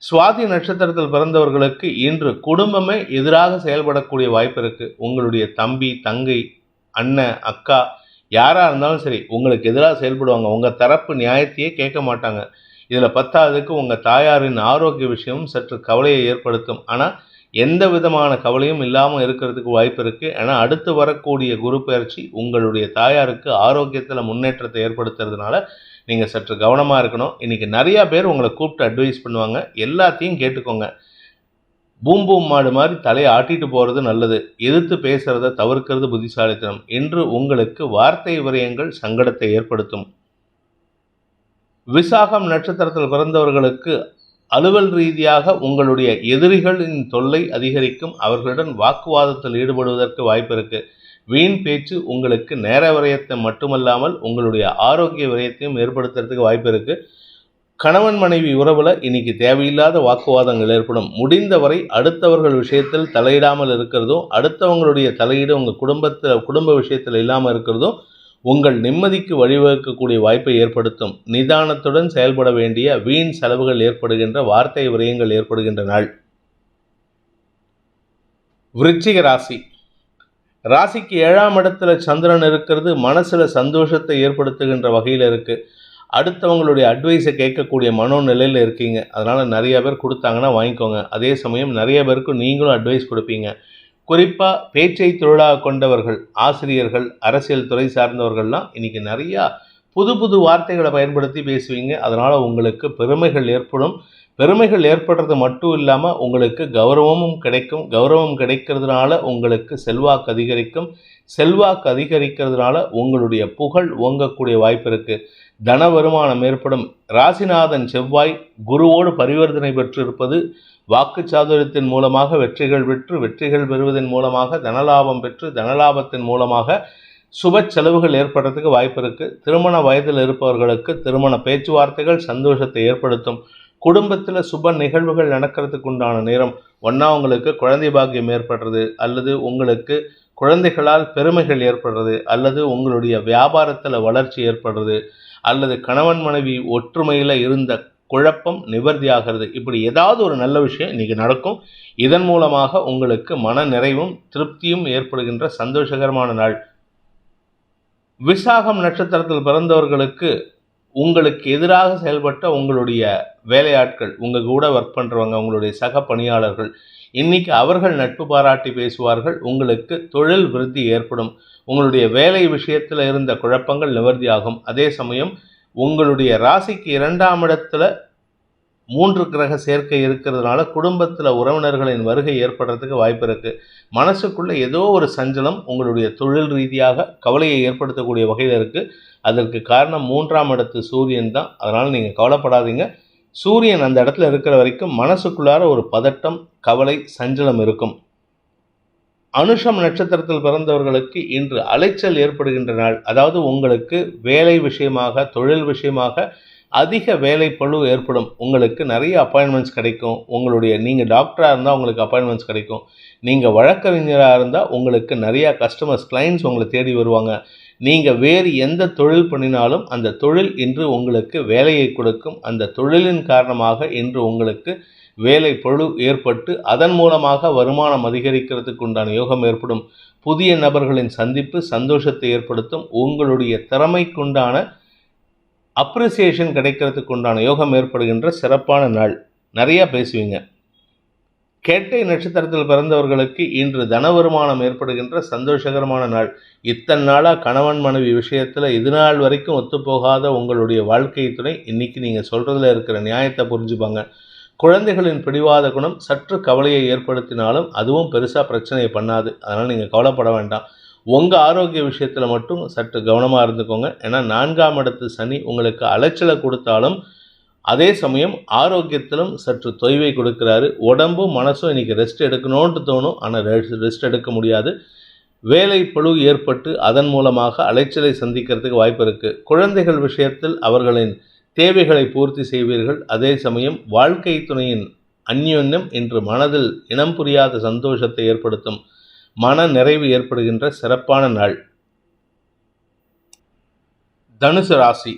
சுவாதி நட்சத்திரத்தில் பிறந்தவர்களுக்கு இன்று குடும்பமே எதிராக செயல்படக்கூடிய வாய்ப்பு இருக்குது. உங்களுடைய தம்பி, தங்கை, அண்ணன், அக்கா யாராக இருந்தாலும் சரி உங்களுக்கு எதிராக செயல்படுவாங்க. உங்கள் தரப்பு நியாயத்தையே கேட்க மாட்டாங்க. இதில் பத்தாவதுக்கு உங்கள் தாயாரின் ஆரோக்கிய விஷயமும் சற்று கவலையை ஏற்படுத்தும். ஆனால் எந்த விதமான கவலையும் இல்லாமல் இருக்கிறதுக்கு வாய்ப்பு இருக்குது. ஏன்னா அடுத்து வரக்கூடிய குரு பயிற்சி உங்களுடைய தாயாருக்கு ஆரோக்கியத்தில் முன்னேற்றத்தை ஏற்படுத்துறதுனால நீங்கள் சற்று கவனமாக இருக்கணும். இன்றைக்கி நிறையா பேர் உங்களை கூப்பிட்டு அட்வைஸ் பண்ணுவாங்க, எல்லாத்தையும் கேட்டுக்கோங்க. பூம் பூம் மாடு மாதிரி தலையை ஆட்டிட்டு போகிறது நல்லது, எதிர்த்து பேசுகிறத தவிர்க்கிறது புத்திசாலித்தனம் என்று உங்களுக்கு வார்த்தை விரயங்கள் சங்கடத்தை ஏற்படுத்தும். விசாகம் நட்சத்திரத்தில் பிறந்தவர்களுக்கு அலுவல் ரீதியாக உங்களுடைய எதிரிகளின் தொல்லை அதிகரிக்கும். அவர்களுடன் வாக்குவாதத்தில் ஈடுபடுவதற்கு வாய்ப்பு இருக்குது. வீண் பேச்சு உங்களுக்கு நேர விரயத்தை மட்டுமல்லாமல் உங்களுடைய ஆரோக்கிய விரயத்தையும் ஏற்படுத்துறதுக்கு வாய்ப்பு இருக்குது. கணவன் மனைவி உறவில் இன்னைக்கு தேவையில்லாத வாக்குவாதங்கள் ஏற்படும். முடிந்தவரை அடுத்தவர்கள் விஷயத்தில் தலையிடாமல் இருக்கிறதும், அடுத்தவங்களுடைய தலையீடு உங்கள் குடும்ப விஷயத்தில் இல்லாமல் இருக்கிறதும் உங்கள் நிம்மதிக்கு வழிவகுக்கக்கூடிய வாய்ப்பை ஏற்படுத்தும். நிதானத்துடன் செயல்பட வேண்டிய வீண் செலவுகள் ஏற்படுகின்ற, வார்த்தை விரயங்கள் ஏற்படுகின்ற நாள். விருச்சிக ராசி. ராசிக்கு 7ஆம் இடத்துல சந்திரன் இருக்கிறது. மனசுல சந்தோஷத்தை ஏற்படுத்துகின்ற வகையில் இருக்கு. அடுத்தவங்களுடைய அட்வைஸை கேட்கக்கூடிய மனோநிலையில் இருக்கீங்க. அதனால் நிறைய பேர் கொடுத்தாங்கன்னா வாங்கிக்கோங்க. அதே சமயம் நிறைய பேருக்கு நீங்களும் அட்வைஸ் கொடுப்பீங்க. குறிப்பாக பேச்சை தொழிலாக கொண்டவர்கள், ஆசிரியர்கள், அரசியல் துறை சார்ந்தவர்கள்லாம் இன்றைக்கி நிறையா புது புது வார்த்தைகளை பயன்படுத்தி பேசுவீங்க. அதனால் உங்களுக்கு பெருமைகள் ஏற்படும். பெருமைகள் ஏற்படுறது மட்டும் இல்லாமல் உங்களுக்கு கௌரவமும் கிடைக்கும். கௌரவம் கிடைக்கிறதுனால உங்களுக்கு செல்வாக்கு அதிகரிக்கும். செல்வாக்கு அதிகரிக்கிறதுனால உங்களுடைய புகழ் ஓங்கக்கூடிய வாய்ப்பு இருக்குது. தன வருமானம் ஏற்படும். ராசிநாதன் செவ்வாய் குருவோடு பரிவர்த்தனை பெற்றிருப்பது வாக்கு சாதுரியத்தின் மூலமாக வெற்றிகள் பெற்று, வெற்றிகள் பெறுவதன் மூலமாக தனலாபம் பெற்று, தனலாபத்தின் மூலமாக சுப செலவுகள் ஏற்படுறதுக்கு வாய்ப்பு இருக்குது. திருமண வயதில் இருப்பவர்களுக்கு திருமண பேச்சுவார்த்தைகள் சந்தோஷத்தை ஏற்படுத்தும். குடும்பத்தில் சுப நிகழ்வுகள் நடக்கிறதுக்கு உண்டான நேரம். ஒன்றா உங்களுக்கு குழந்தை பாக்கியம் ஏற்படுறது, அல்லது உங்களுக்கு குழந்தைகளால் பெருமைகள் ஏற்படுறது, அல்லது உங்களுடைய வியாபாரத்தில் வளர்ச்சி ஏற்படுறது, அல்லது கணவன் மனைவி ஒற்றுமையில் இருந்த குழப்பம் நிவர்த்தியாகிறது. இப்படி ஏதாவது ஒரு நல்ல விஷயம் இன்றைக்கி நடக்கும். இதன் மூலமாக உங்களுக்கு மன நிறைவும் திருப்தியும் ஏற்படுகின்ற சந்தோஷகரமான நாள். விசாகம் நட்சத்திரத்தில் பிறந்தவர்களுக்கு உங்களுக்கு எதிராக செயல்பட்ட உங்களுடைய வேலையாட்கள், உங்கள் கூட ஒர்க் பண்ணுறவங்க, உங்களுடைய சக பணியாளர்கள், இன்னைக்கு அவர்கள் நட்பு பாராட்டி பேசுவார்கள். உங்களுக்கு தொழில் விருத்தி ஏற்படும். உங்களுடைய வேலை விஷயத்தில் இருந்த குழப்பங்கள் நிவர்த்தியாகும். அதே சமயம் உங்களுடைய ராசிக்கு 2ஆம் இடத்துல 3 கிரக சேர்க்கை இருக்கிறதுனால குடும்பத்தில் உறவினர்களின் வருகை ஏற்படுறதுக்கு வாய்ப்பு இருக்குது. மனசுக்குள்ளே ஏதோ ஒரு சஞ்சலம் உங்களுடைய தொழில் ரீதியாக கவலையை ஏற்படுத்தக்கூடிய வகையில் இருக்குது. அதற்கு காரணம் 3ஆம் இடத்து சூரியன் தான். அதனால் நீங்கள் கவலைப்படாதீங்க. சூரியன் அந்த இடத்துல இருக்கிற வரைக்கும் மனசுக்குள்ளார ஒரு பதட்டம், கவலை, சஞ்சலம் இருக்கும். அனுஷம் நட்சத்திரத்தில் பிறந்தவர்களுக்கு இன்று அலைச்சல் ஏற்படுகின்ற நாள். அதாவது உங்களுக்கு வேலை விஷயமாக, தொழில் விஷயமாக அதிக வேலை பளு ஏற்படும். உங்களுக்கு நிறைய அப்பாயின்மெண்ட்ஸ் கிடைக்கும். நீங்கள் டாக்டராக இருந்தால் உங்களுக்கு அப்பாயின்மெண்ட்ஸ் கிடைக்கும். நீங்கள் வழக்கறிஞராக இருந்தால் உங்களுக்கு நிறையா கஸ்டமர்ஸ், கிளைண்ட்ஸ் உங்களை தேடி வருவாங்க. நீங்கள் வேறு எந்த தொழில் பண்ணினாலும் அந்த தொழில் இன்று உங்களுக்கு வேலையை கொடுக்கும். அந்த தொழிலின் காரணமாக இன்று உங்களுக்கு வேலை பளு ஏற்பட்டு அதன் மூலமாக வருமானம் அதிகரிக்கிறதுக்கு உண்டான யோகம் ஏற்படும். புதிய நபர்களின் சந்திப்பு சந்தோஷத்தை ஏற்படுத்தும். உங்களுடைய திறமைக்குண்டான அப்ரிசியேஷன் கிடைக்கிறதுக்கு உண்டான யோகம் ஏற்படுகின்ற சிறப்பான நாள். நிறையா பேசுவீங்க. கேட்டை நட்சத்திரத்தில் பிறந்தவர்களுக்கு இன்று தன வருமானம் ஏற்படுகின்ற சந்தோஷகரமான நாள். இத்தனை நாளாக கணவன் மனைவி விஷயத்தில் இது நாள் வரைக்கும் ஒத்துப்போகாத உங்களுடைய வாழ்க்கை துணை இன்னைக்கு நீங்கள் சொல்கிறதுல இருக்கிற நியாயத்தை புரிஞ்சுப்பாங்க. குழந்தைகளின் பிடிவாத குணம் சற்று கவலையை ஏற்படுத்தினாலும் அதுவும் பெருசாக பிரச்சனையை பண்ணாது. அதனால் நீங்கள் கவலைப்பட வேண்டாம். உங்கள் ஆரோக்கிய விஷயத்தில் மட்டும் சற்று கவனமாக இருந்துக்கோங்க. ஏன்னா 4ஆம் இடத்து சனி உங்களுக்கு அலைச்சலை கொடுத்தாலும் அதே சமயம் ஆரோக்கியத்திலும் சற்று தொய்வை கொடுக்குறாரு. உடம்பும் மனசும் இன்றைக்கி ரெஸ்ட் எடுக்கணும்னு தோணும், ஆனால் ரெஸ்ட் எடுக்க முடியாது. வேலை பளு ஏற்பட்டு அதன் மூலமாக அலைச்சலை சந்திக்கிறதுக்கு வாய்ப்பு இருக்குது. குழந்தைகள் விஷயத்தில் அவர்களின் தேவைகளை பூர்த்தி செய்வீர்கள். அதே சமயம் வாழ்க்கை துணையின் அந்யோன்யம் இன்று மனதில் இனம் புரியாத சந்தோஷத்தை ஏற்படுத்தும். மன நிறைவு ஏற்படுகின்ற சிறப்பான நாள். தனுசு ராசி.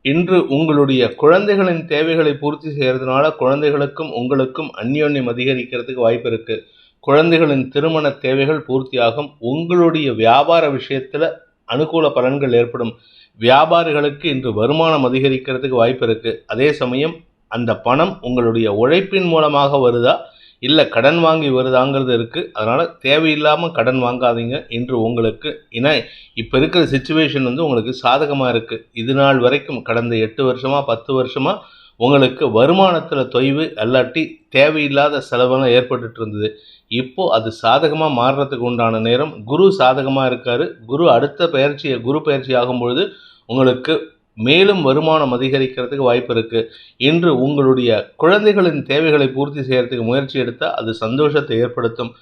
இன்று உங்களுடைய குழந்தைகளின் தேவைகளை பூர்த்தி செய்கிறதுனால குழந்தைகளுக்கும் உங்களுக்கும் அந்யோன்யம் அதிகரிக்கிறதுக்கு வாய்ப்பு இருக்குது. குழந்தைகளின் திருமண தேவைகள் பூர்த்தியாகும். உங்களுடைய வியாபார விஷயத்தில் அனுகூல பலன்கள் ஏற்படும். வியாபாரிகளுக்கு இன்று வருமானம் அதிகரிக்கிறதுக்கு வாய்ப்பு இருக்குது. அதே சமயம் அந்த பணம் உங்களுடைய உழைப்பின் மூலமாக வருதா இல்லை கடன் வாங்கி வருதாங்கிறது இருக்குது. அதனால் தேவையில்லாமல் கடன் வாங்காதீங்க. இன்று உங்களுக்கு ஏன்னா இப்போ இருக்கிற சுச்சுவேஷன் உங்களுக்கு சாதகமாக இருக்குது. இது நாள் வரைக்கும் கடந்த 8 வருஷமாக 10 வருஷமாக உங்களுக்கு வருமானத்தில் தொய்வு இல்லாட்டி தேவையில்லாத செலவெல்லாம் ஏற்பட்டுட்டு இருந்தது. இப்போது அது சாதகமாக மாறுறதுக்கு உண்டான நேரம். குரு சாதகமாக இருக்கார். குரு அடுத்த குரு பயிற்சி ஆகும்பொழுது உங்களுக்கு மேலும் வருமானம் அதிகரிக்கிறதுக்கு வாய்ப்பு இருக்குது. இன்று உங்களுடைய குழந்தைகளின் தேவைகளை பூர்த்தி செய்கிறதுக்கு முயற்சி எடுத்தால் அது சந்தோஷத்தை ஏற்படுத்தும்.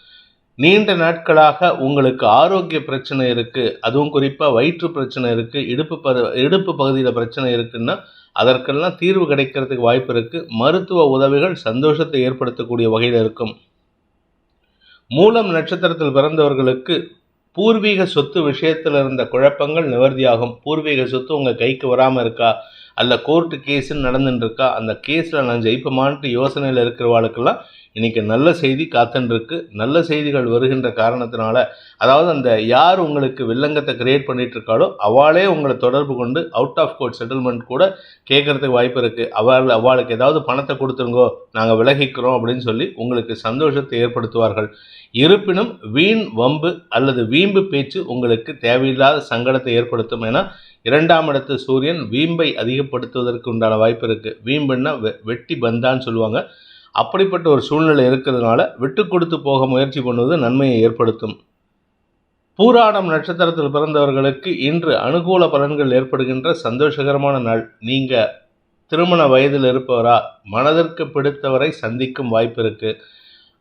நீண்ட நாட்களாக உங்களுக்கு ஆரோக்கிய பிரச்சனை இருக்குது, அதுவும் குறிப்பாக வயிற்று பிரச்சனை இருக்குது, இடுப்பு பகுதியில் பிரச்சனை இருக்குன்னா அதற்கெல்லாம் தீர்வு கிடைக்கிறதுக்கு வாய்ப்பு இருக்குது. மருத்துவ உதவிகள் சந்தோஷத்தை ஏற்படுத்தக்கூடிய வகையில் இருக்கும். மூலம் நட்சத்திரத்தில் பிறந்தவர்களுக்கு பூர்வீக சொத்து விஷயத்தில் இருந்த குழப்பங்கள் நிவர்த்தியாகும். பூர்வீக சொத்து உங்கள் கைக்கு வராமல் இருக்கா, அல்ல கோர்ட்டு கேஸுன்னு நடந்துட்டு இருக்கா, அந்த கேஸில் நான் ஜெயிப்பமான்ட்டு யோசனையில் இருக்கிறவாளுக்கெல்லாம் இன்றைக்கி நல்ல செய்தி காத்துருக்கு. நல்ல செய்திகள் வருகின்ற காரணத்தினால, அதாவது அந்த யார் உங்களுக்கு வில்லங்கத்தை கிரியேட் பண்ணிகிட்டு இருக்காளோ அவளே உங்களை தொடர்பு கொண்டு அவுட் ஆஃப் கோர்ட் செட்டில்மெண்ட் கூட கேட்குறதுக்கு வாய்ப்பு இருக்குது. அவளுக்கு ஏதாவது பணத்தை கொடுத்துருங்கோ, நாங்கள் விலகிக்கிறோம் அப்படின்னு சொல்லி உங்களுக்கு சந்தோஷத்தை ஏற்படுத்துவார்கள். இருப்பினும் வீண் வம்பு அல்லது வீம்பு பேச்சு உங்களுக்கு தேவையில்லாத சங்கடத்தை ஏற்படுத்தும். ஏன்னா 2ஆம் இடத்து சூரியன் வீம்பை அதிகப்படுத்துவதற்கு உண்டான வாய்ப்பு இருக்குது. வீம்புன்னா வெட்டி பந்தான்னு சொல்லுவாங்க. அப்படிப்பட்ட ஒரு சூழ்நிலை இருக்கிறதுனால விட்டு கொடுத்து போக முயற்சி பண்ணுவது நன்மையை ஏற்படுத்தும். பூராடம் நட்சத்திரத்தில் பிறந்தவர்களுக்கு இன்று அனுகூல பலன்கள் ஏற்படுகின்ற சந்தோஷகரமான நாள். நீங்கள் திருமண வயதில் இருப்பவரா, மனதிற்கு பிடித்தவரை சந்திக்கும் வாய்ப்பு இருக்குது.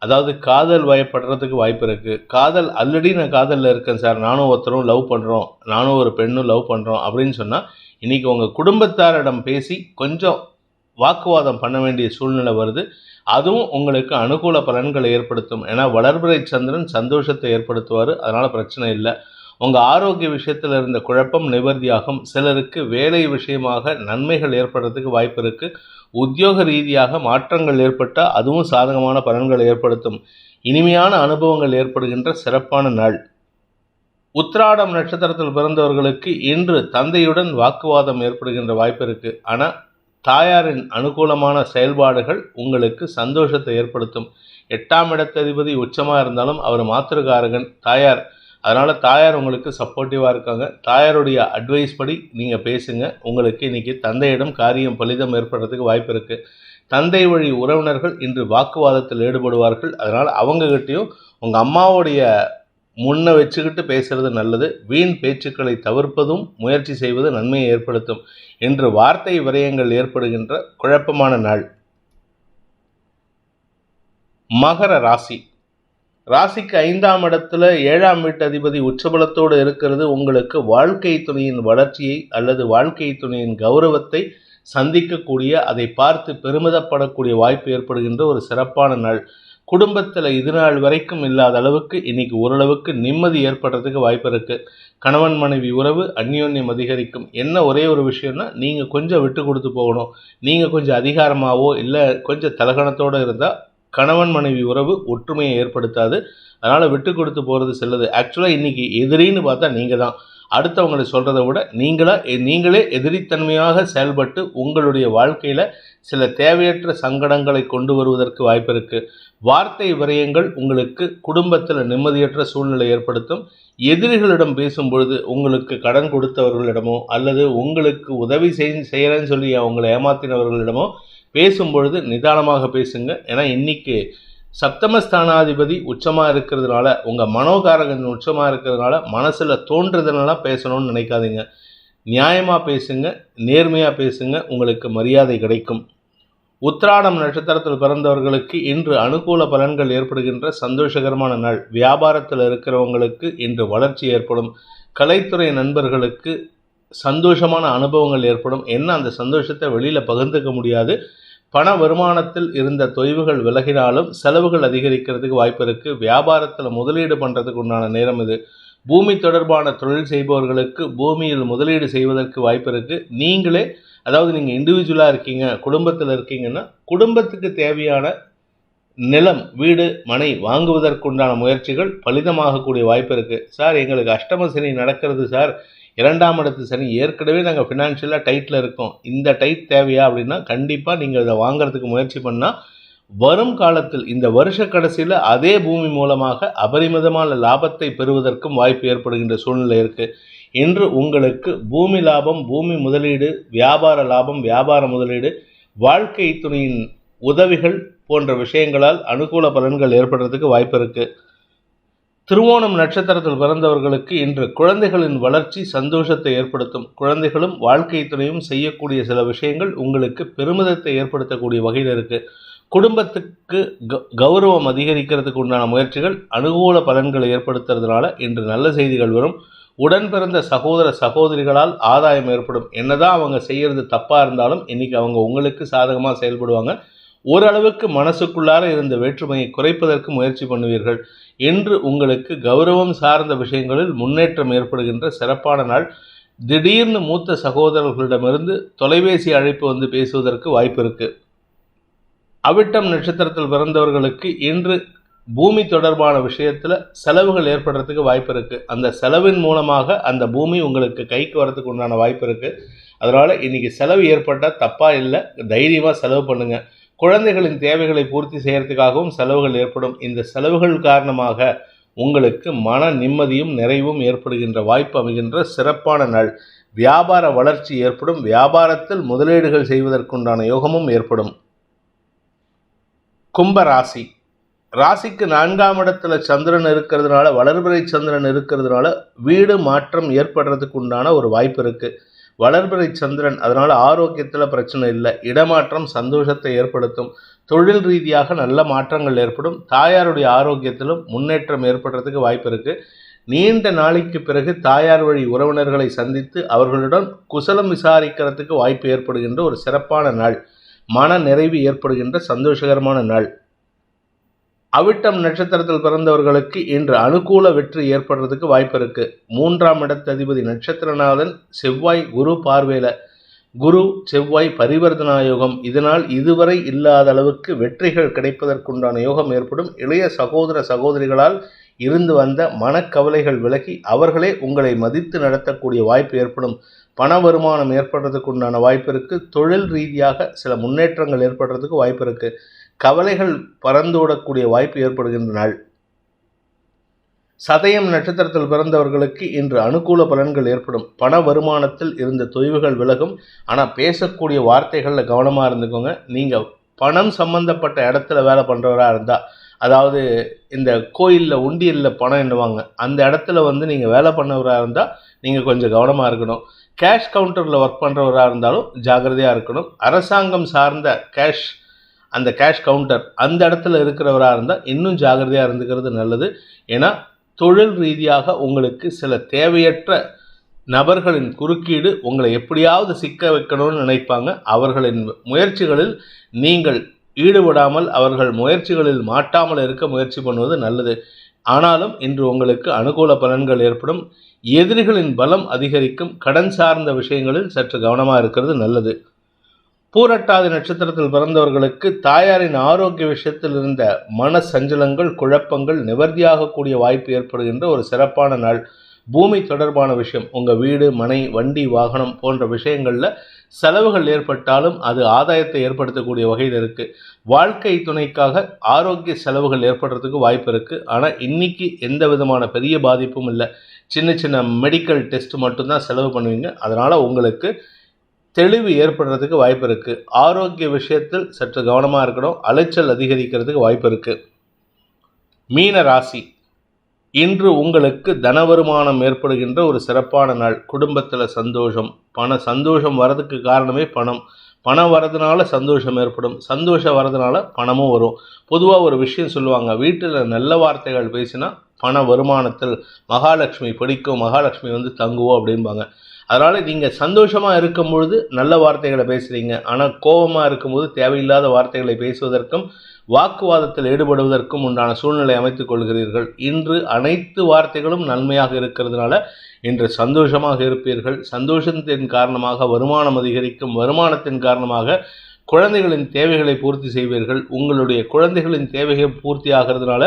அதாவது காதல் வயப்படுறதுக்கு வாய்ப்பு இருக்குது. காதல் ஆல்ரெடி நான் காதலில் இருக்கேன் சார், நானும் ஒருத்தரும் லவ் பண்ணுறோம், நானும் ஒரு பெண்ணும் லவ் பண்ணுறோம் அப்படின்னு சொன்னால் இன்றைக்கி உங்கள் குடும்பத்தாரிடம் பேசி கொஞ்சம் வாக்குவாதம் பண்ண வேண்டிய சூழ்நிலை வருது. அதுவும் உங்களுக்கு அனுகூல பலன்களை ஏற்படுத்தும். ஏன்னா வளர்பிறை சந்திரன் சந்தோஷத்தை ஏற்படுத்துவார். அதனால் பிரச்சனை இல்லை. உங்கள் ஆரோக்கிய விஷயத்தில் இருந்த குழப்பம் நிவர்த்தியாகும். சிலருக்கு வேலை விஷயமாக நன்மைகள் ஏற்படுறதுக்கு வாய்ப்பு இருக்குது. உத்தியோக ரீதியாக மாற்றங்கள் ஏற்பட்டால் அதுவும் சாதகமான பலன்களை ஏற்படுத்தும். இனிமையான அனுபவங்கள் ஏற்படுகின்ற சிறப்பான நாள். உத்திராடம் நட்சத்திரத்தில் பிறந்தவர்களுக்கு இன்று தந்தையுடன் வாக்குவாதம் ஏற்படுகின்ற வாய்ப்பு இருக்குது. ஆனால் தாயாரின் அனுகூலமான செயல்பாடுகள் உங்களுக்கு சந்தோஷத்தை ஏற்படுத்தும். 8ஆம் இடத்ததிபதி உச்சமாக இருந்தாலும் அவர் மாத்திருக்காரகன் தாயார். அதனால் தாயார் உங்களுக்கு சப்போர்ட்டிவாக இருக்காங்க. தாயாருடைய அட்வைஸ் படி நீங்கள் பேசுங்க. உங்களுக்கு இன்றைக்கி தந்தையிடம் காரியம் பலிதம் ஏற்படுறதுக்கு வாய்ப்பு இருக்குது. தந்தை வழி உறவினர்கள் இன்று வாக்குவாதத்தில் ஈடுபடுவார்கள். அதனால் அவங்ககிட்டையும் உங்கள் அம்மாவுடைய முன்ன வச்சுக்கிட்டு பேசுகிறது நல்லது. வீண் பேச்சுக்களை தவிர்ப்பதும் முயற்சி செய்வது நன்மையை ஏற்படுத்தும். இன்று வார்த்தை விரயங்கள் ஏற்படுகின்ற குழப்பமான நாள். மகர ராசி. ராசிக்கு 5ஆம் இடத்துல 7ஆம் வீட்டு அதிபதி உச்சபலத்தோடு இருக்கிறது. உங்களுக்கு வாழ்க்கை துணையின் வளர்ச்சியை அல்லது வாழ்க்கை துணையின் கௌரவத்தை சந்திக்கக்கூடிய, அதை பார்த்து பெருமிதப்படக்கூடிய வாய்ப்பு ஏற்படுகின்ற ஒரு சிறப்பான நாள். குடும்பத்தில் இது நாள் வரைக்கும் இல்லாத அளவுக்கு இன்றைக்கி ஓரளவுக்கு நிம்மதி ஏற்படுறதுக்கு வாய்ப்பு இருக்குது. கணவன் மனைவி உறவு அந்யோன்யம் அதிகரிக்கும். என்ன ஒரே ஒரு விஷயம்னா, நீங்கள் கொஞ்சம் விட்டு கொடுத்து போகணும். நீங்கள் கொஞ்சம் அதிகாரமாகவோ இல்லை கொஞ்சம் தலகணத்தோடு இருந்தால் கணவன் மனைவி உறவு ஒற்றுமையை ஏற்படுத்தாது. அதனால் விட்டு கொடுத்து போகிறது செல்லுது. ஆக்சுவலாக இன்றைக்கி எதிரின்னு பார்த்தா நீங்கள் தான். அடுத்தவங்களை சொல்கிறத விட நீங்களே எதிரித்தன்மையாக செயல்பட்டு உங்களுடைய வாழ்க்கையில் சில தேவையற்ற சங்கடங்களை கொண்டு வருவதற்கு வாய்ப்பு இருக்குது. வார்த்தை விரயங்கள் உங்களுக்கு குடும்பத்தில் நிம்மதியற்ற சூழ்நிலை ஏற்படுத்தும். எதிரிகளிடம் பேசும் பொழுது உங்களுக்கு கடன் கொடுத்தவர்களிடமோ அல்லது உங்களுக்கு உதவி செய்கிறேன்னு சொல்லி அவங்களை ஏமாத்தினவர்களிடமோ பேசும்பொழுது நிதானமாக பேசுங்க. ஏன்னா இன்றைக்கி சப்தமஸ்தானாதிபதி உச்சமாக இருக்கிறதுனால, உங்கள் மனோகாரகன் உச்சமாக இருக்கிறதுனால மனசில் தோன்றதுனாலாம் பேசணும்னு நினைக்காதீங்க. நியாயமாக பேசுங்க, நேர்மையாக பேசுங்க, உங்களுக்கு மரியாதை கிடைக்கும். உத்திராடம் நட்சத்திரத்தில் பிறந்தவர்களுக்கு இன்று அனுகூல பலன்கள் ஏற்படுகின்ற சந்தோஷகரமான நாள். வியாபாரத்தில் இருக்கிறவங்களுக்கு இன்று வளர்ச்சி ஏற்படும். கலைத்துறை நண்பர்களுக்கு சந்தோஷமான அனுபவங்கள் ஏற்படும். என்ன அந்த சந்தோஷத்தை வெளியில் பகிர்ந்துக்க முடியாது. பண வருமானத்தில் இருந்த தொய்வுகள் விலகினாலும் செலவுகள் அதிகரிக்கிறதுக்கு வாய்ப்பு இருக்குது. வியாபாரத்தில் முதலீடு பண்ணுறதுக்கு உண்டான நேரம் இது. பூமி தொடர்பான தொழில் செய்பவர்களுக்கு பூமியில் முதலீடு செய்வதற்கு வாய்ப்பு இருக்குது. நீங்களே, அதாவது நீங்கள் இண்டிவிஜுவலாக இருக்கீங்க, குடும்பத்தில் இருக்கீங்கன்னா குடும்பத்துக்கு தேவையான நிலம், வீடு, மனை வாங்குவதற்குண்டான முயற்சிகள் பலிதமாகக்கூடிய வாய்ப்பு இருக்குது. சார் எங்களுக்கு அஷ்டம சனி நடக்கிறது சார், 2ஆம் இடத்து சனி. ஏற்கனவே நாங்கள் ஃபினான்ஷியலாக டைட்டில் இருக்கோம், இந்த டைட் தேவையா அப்படின்னா கண்டிப்பாக நீங்கள் இதை வாங்குறதுக்கு முயற்சி பண்ணால் வரும் காலத்தில் இந்த வருஷ கடைசியில் அதே பூமி மூலமாக அபரிமிதமான லாபத்தை பெறுவதற்கும் வாய்ப்பு ஏற்படுகின்ற சூழ்நிலை இருக்குது. இன்று உங்களுக்கு பூமி லாபம், பூமி முதலீடு, வியாபார லாபம், வியாபார முதலீடு, வாழ்க்கை துணையின் உதவிகள் போன்ற விஷயங்களால் அனுகூல பலன்கள் ஏற்படுறதுக்கு வாய்ப்பு இருக்குது. திருவோணம் நட்சத்திரத்தில் பிறந்தவர்களுக்கு இன்று குழந்தைகளின் வளர்ச்சி சந்தோஷத்தை ஏற்படுத்தும். குழந்தைகளும் வாழ்க்கை துணையும் செய்யக்கூடிய சில விஷயங்கள் உங்களுக்கு பெருமிதத்தை ஏற்படுத்தக்கூடிய வகையில் இருக்குது. குடும்பத்துக்கு கௌரவம் அதிகரிக்கிறதுக்கு உண்டான முயற்சிகள் அனுகூல பலன்களை ஏற்படுத்துறதுனால இன்று நல்ல செய்திகள் வரும். உடன் பிறந்த சகோதர சகோதரிகளால் ஆதாயம் ஏற்படும். என்னதான் அவங்க செய்கிறது தப்பாக இருந்தாலும் இன்றைக்கி அவங்க உங்களுக்கு சாதகமாக செயல்படுவாங்க. ஓரளவுக்கு மனசுக்குள்ளார இருந்த வேற்றுமையை குறைப்பதற்கு முயற்சி பண்ணுவீர்கள். இன்று உங்களுக்கு கௌரவம் சார்ந்த விஷயங்களில் முன்னேற்றம் ஏற்படுகின்ற சிறப்பான நாள். திடீர்னு மூத்த சகோதரர்களிடமிருந்து தொலைபேசி அழைப்பு வந்து பேசுவதற்கு வாய்ப்பு இருக்குது. அவிட்டம் நட்சத்திரத்தில் பிறந்தவர்களுக்கு இன்று பூமி தொடர்பான விஷயத்தில் செலவுகள் ஏற்படுறதுக்கு வாய்ப்பு இருக்குது. அந்த செலவின் மூலமாக அந்த பூமி உங்களுக்கு கைக்கு வரதுக்கு உண்டான வாய்ப்பு இருக்குது. அதனால் இன்றைக்கி செலவு ஏற்பட்டால் தப்பாக இல்லை, தைரியமாக செலவு பண்ணுங்கள். குழந்தைகளின் தேவைகளை பூர்த்தி செய்கிறதுக்காகவும் செலவுகள் ஏற்படும். இந்த செலவுகள் காரணமாக உங்களுக்கு மன நிம்மதியும் நிறைவும் ஏற்படுகின்ற வாய்ப்பு அமைகின்ற சிறப்பான நாள். வியாபார வளர்ச்சி ஏற்படும். வியாபாரத்தில் முதலீடுகள் செய்வதற்குண்டான யோகமும் ஏற்படும். கும்ப ராசி. ராசிக்கு 4ஆம் இடத்துல சந்திரன் இருக்கிறதுனால, வளர்பிறை சந்திரன் இருக்கிறதுனால வீடு மாற்றம் ஏற்படுறதுக்கு உண்டான ஒரு வாய்ப்பு இருக்குது. வளர்பிறை சந்திரன், அதனால் ஆரோக்கியத்தில் பிரச்சனை இல்லை. இடமாற்றம் சந்தோஷத்தை ஏற்படுத்தும். தொழில் ரீதியாக நல்ல மாற்றங்கள் ஏற்படும். தாயாருடைய ஆரோக்கியத்திலும் முன்னேற்றம் ஏற்படுறதுக்கு வாய்ப்பு இருக்குது. நீண்ட நாளைக்கு பிறகு தாயார் வழி உறவினர்களை சந்தித்து அவர்களுடன் குசலம் விசாரிக்கிறதுக்கு வாய்ப்பு ஏற்படுகின்ற ஒரு சிறப்பான நாள். மன நிறைவு ஏற்படுகின்ற சந்தோஷகரமான நாள். அவிட்டம் நட்சத்திரத்தில் பிறந்தவர்களுக்கு இன்று அனுகூல வெற்றி ஏற்படுறதுக்கு வாய்ப்பு இருக்கு. 3ஆம் இடத்ததிபதி நட்சத்திரநாதன் செவ்வாய் குரு பார்வையில், குரு செவ்வாய் பரிவர்த்தனா யோகம். இதனால் இதுவரை இல்லாத அளவுக்கு வெற்றிகள் கிடைப்பதற்குண்டான யோகம் ஏற்படும். இளைய சகோதர சகோதரிகளால் இருந்து வந்த மனக்கவலைகள் விலகி அவர்களே உங்களை மதித்து நடத்தக்கூடிய வாய்ப்பு ஏற்படும். பண வருமானம் ஏற்படுறதுக்கு உண்டான வாய்ப்பு இருக்குது. தொழில் ரீதியாக சில முன்னேற்றங்கள் ஏற்படுறதுக்கு வாய்ப்பு இருக்குது. கவலைகள் பறந்தோடக்கூடிய வாய்ப்பு ஏற்படுகின்ற நாள். சதயம் நட்சத்திரத்தில் பிறந்தவர்களுக்கு இன்று அனுகூல பலன்கள் ஏற்படும். பண வருமானத்தில் இருந்த தொய்வுகள் விலகும். ஆனால் பேசக்கூடிய வார்த்தைகளில் கவனமாக இருந்துக்கோங்க. நீங்கள் பணம் சம்பந்தப்பட்ட இடத்துல வேலை பண்ணுறவராக இருந்தால், அதாவது இந்த கோயிலில் உண்டியலில் பணம் எண்ணுவாங்க, அந்த இடத்துல வந்து நீங்கள் வேலை பண்ணவராக இருந்தால் நீங்கள் கொஞ்சம் கவனமாக இருக்கணும். கேஷ் கவுண்டரில் ஒர்க் பண்ணுறவராக இருந்தாலும் ஜாக்கிரதையாக இருக்கணும். அரசாங்கம் சார்ந்த அந்த கேஷ் கவுண்டர் அந்த இடத்துல இருக்கிறவராக இருந்தால் இன்னும் ஜாக்கிரதையாக இருந்துக்கிறது நல்லது. ஏன்னா தொழில் ரீதியாக உங்களுக்கு சில தேவையற்ற நபர்களின் குறுக்கீடு உங்களை எப்படியாவது சிக்க வைக்கணும்னு நினைப்பாங்க. அவர்களின் முயற்சிகளில் நீங்கள் ஈடுபடாமல், அவர்கள் முயற்சிகளில் மாட்டாமல் இருக்க முயற்சி பண்ணுவது நல்லது. ஆனாலும் இன்று உங்களுக்கு அனுகூல பலன்கள் ஏற்படும். எதிரிகளின் பலம் அதிகரிக்கும். கடன் சார்ந்த விஷயங்களில் சற்று கவனமாக இருக்கிறது நல்லது. பூரட்டாதி நட்சத்திரத்தில் பிறந்தவர்களுக்கு தாயாரின் ஆரோக்கிய விஷயத்தில் இருந்த மன சஞ்சலங்கள், குழப்பங்கள் நிவர்த்தியாகக்கூடிய வாய்ப்பு ஏற்படுகின்ற ஒரு சிறப்பான நாள். பூமி தொடர்பான விஷயம், உங்கள் வீடு, மனை, வண்டி, வாகனம் போன்ற விஷயங்களில் செலவுகள் ஏற்பட்டாலும் அது ஆதாயத்தை ஏற்படுத்தக்கூடிய வகையில் இருக்குது. வாழ்க்கை துணைக்காக ஆரோக்கிய செலவுகள் ஏற்படுறதுக்கு வாய்ப்பு இருக்குது. ஆனால் இன்றைக்கி எந்த விதமான பெரிய பாதிப்பும் இல்லை. சின்ன சின்ன மெடிக்கல் டெஸ்ட் மட்டும்தான் செலவு பண்ணுவீங்க. அதனால் உங்களுக்கு தெளிவு ஏற்படுறதுக்கு வாய்ப்பு இருக்குது. ஆரோக்கிய விஷயத்தில் சற்று கவனமாக இருக்கணும். அலைச்சல் அதிகரிக்கிறதுக்கு வாய்ப்பு இருக்குது. மீன ராசி. இன்று உங்களுக்கு தன வருமானம் ஏற்படுகின்ற ஒரு சிறப்பான நாள். குடும்பத்தில் சந்தோஷம், சந்தோஷம் வரதுக்கு காரணமே பணம் வரதுனால சந்தோஷம் ஏற்படும். சந்தோஷம் வரதுனால பணமும் வரும். பொதுவாக ஒரு விஷயம் சொல்லுவாங்க, வீட்டில் நல்ல வார்த்தைகள் பேசினா பண வருமானத்தில் மகாலட்சுமி பிடிக்கும், மகாலட்சுமி வந்து தங்குவோம் அப்படின்பாங்க. அதனால் நீங்கள் சந்தோஷமாக இருக்கும் பொழுது நல்ல வார்த்தைகளை பேசுகிறீங்க. ஆனால் கோபமாக இருக்கும்போது தேவையில்லாத வார்த்தைகளை பேசுவதற்கும் வாக்குவாதத்தில் ஈடுபடுவதற்கும் உண்டான சூழ்நிலை அமைத்துக் கொள்கிறீர்கள். இன்று அனைத்து வார்த்தைகளும் நன்மையாக இருக்கிறதுனால இன்று சந்தோஷமாக இருப்பீர்கள். சந்தோஷத்தின் காரணமாக வருமானம் அதிகரிக்கும். வருமானத்தின் காரணமாக குழந்தைகளின் தேவைகளை பூர்த்தி செய்வீர்கள். உங்களுடைய குழந்தைகளின் தேவைகள் பூர்த்தி ஆகிறதுனால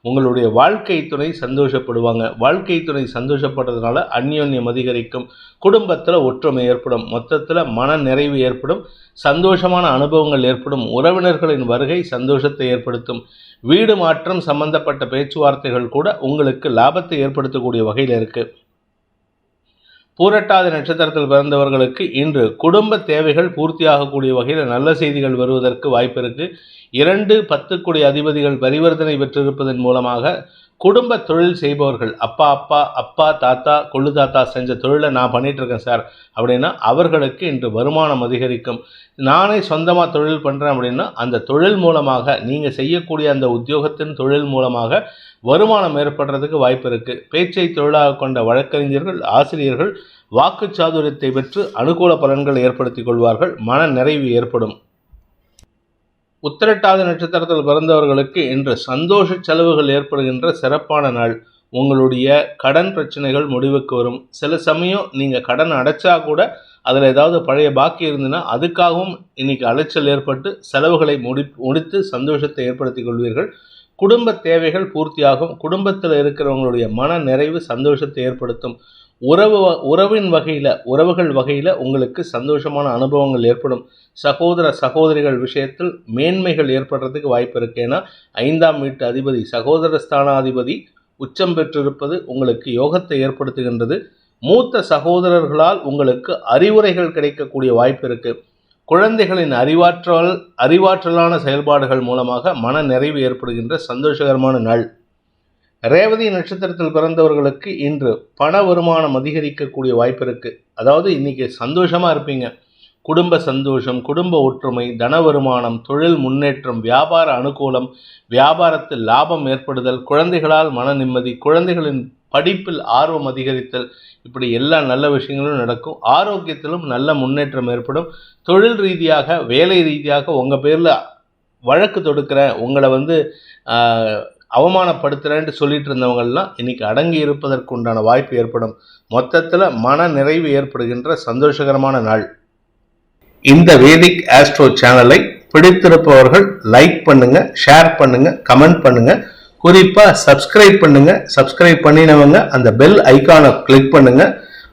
உங்களுடைய வாழ்க்கை துணை சந்தோஷப்படுவாங்க. வாழ்க்கை துணை சந்தோஷப்படுறதுனால அந்யோன்யம் அதிகரிக்கும். குடும்பத்தில் ஒற்றுமை ஏற்படும். மொத்தத்தில் மன நிறைவு ஏற்படும். சந்தோஷமான அனுபவங்கள் ஏற்படும். உறவினர்களின் வருகை சந்தோஷத்தை ஏற்படுத்தும். வீடு மாற்றம் சம்பந்தப்பட்ட பேச்சுவார்த்தைகள் கூட உங்களுக்கு லாபத்தை ஏற்படுத்தக்கூடிய வகையில் இருக்குது. பூரட்டாதி நட்சத்திரத்தில் பிறந்தவர்களுக்கு இன்று குடும்ப தேவைகள் பூர்த்தியாகக்கூடிய வகையில் நல்ல செய்திகள் வருவதற்கு வாய்ப்பு இருக்கு. 2, 10 அதிபதிகள் பரிவர்த்தனை பெற்றிருப்பதன் மூலமாக குடும்ப தொழில் செய்பவர்கள், அப்பா தாத்தா கொள்ளு தாத்தா செஞ்ச தொழிலை நான் பண்ணிட்டு இருக்கேன் சார் அப்படின்னா அவர்களுக்கு இன்று வருமானம் அதிகரிக்கும். நானே சொந்தமாக தொழில் பண்ணுறேன் அப்படின்னா அந்த தொழில் மூலமாக நீங்கள் செய்யக்கூடிய அந்த உத்தியோகத்தின் தொழில் மூலமாக வருமானம் ஏற்படுறதுக்கு வாய்ப்பு இருக்குது. பேச்சை தொழிலாக கொண்ட வழக்கறிஞர்கள், ஆசிரியர்கள் வாக்குச்சாதுரியத்தை பெற்று அனுகூல பலன்கள் ஏற்படுத்திக் கொள்வார்கள். மன நிறைவு ஏற்படும். உத்திரட்டாதி நட்சத்திரத்தில் பிறந்தவர்களுக்கு இன்று சந்தோஷ செலவுகள் ஏற்படுகின்ற சிறப்பான நாள். உங்களுடைய கடன் பிரச்சனைகள் முடிவுக்கு வரும். சில சமயம் நீங்கள் கடன் அடைச்சா கூட அதில் ஏதாவது பழைய பாக்கி இருந்ததுன்னா அதுக்காகவும் இன்னைக்கு அலைச்சல் ஏற்பட்டு செலவுகளை முடித்து சந்தோஷத்தை ஏற்படுத்திக் கொள்வீர்கள். குடும்ப தேவைகள் பூர்த்தியாகும். குடும்பத்தில் இருக்கிறவங்களுடைய மன நிறைவு சந்தோஷத்தை ஏற்படுத்தும். உறவுகள் வகையில் உங்களுக்கு சந்தோஷமான அனுபவங்கள் ஏற்படும். சகோதர சகோதரிகள் விஷயத்தில் மேன்மைகள் ஏற்படுறதுக்கு வாய்ப்பு இருக்கு. ஏன்னா 5ஆம் வீட்டு அதிபதி சகோதர ஸ்தானாதிபதி உச்சம் பெற்றிருப்பது உங்களுக்கு யோகத்தை ஏற்படுத்துகின்றது. மூத்த சகோதரர்களால் உங்களுக்கு அறிவுரைகள் கிடைக்கக்கூடிய வாய்ப்பு இருக்கு. குழந்தைகளின் அறிவாற்றலான செயல்பாடுகள் மூலமாக மன நிறைவு ஏற்படுகின்ற சந்தோஷகரமான நாள். ரேவதி நட்சத்திரத்தில் பிறந்தவர்களுக்கு இன்று பண வருமானம் அதிகரிக்கக்கூடிய வாய்ப்பு இருக்கு. அதாவது இன்னைக்கு சந்தோஷமா இருப்பீங்க. குடும்ப சந்தோஷம், குடும்ப ஒற்றுமை, தன வருமானம், தொழில் முன்னேற்றம், வியாபார அனுகூலம், வியாபாரத்தில் லாபம் ஏற்படுதல், குழந்தைகளால் மன நிம்மதி, குழந்தைகளின் படிப்பில் ஆர்வம் அதிகரித்தல், இப்படி எல்லா நல்ல விஷயங்களும் நடக்கும். ஆரோக்கியத்திலும் நல்ல முன்னேற்றம் ஏற்படும். தொழில் ரீதியாக, வேலை ரீதியாக உங்கள் பேரில் வழக்கு தொடுக்கிறேன், உங்களை அவமானப்படுத்துகிறேன்ட்டு சொல்லிட்டு இருந்தவங்கள்லாம் இன்னைக்கு அடங்கி இருப்பதற்கு உண்டான வாய்ப்பு ஏற்படும். மொத்தத்தில் மன நிறைவு ஏற்படுகின்ற சந்தோஷகரமான நாள். இந்த வேதிக் ஆஸ்ட்ரோ சேனலை பிடித்திருப்பவர்கள் லைக் பண்ணுங்க, ஷேர் பண்ணுங்க, கமெண்ட் பண்ணுங்க. குறிப்பாக சப்ஸ்கிரைப் பண்ணுங்க. சப்ஸ்கிரைப் பண்ணினவங்க அந்த பெல் ஐக்கானை கிளிக் பண்ணுங்க.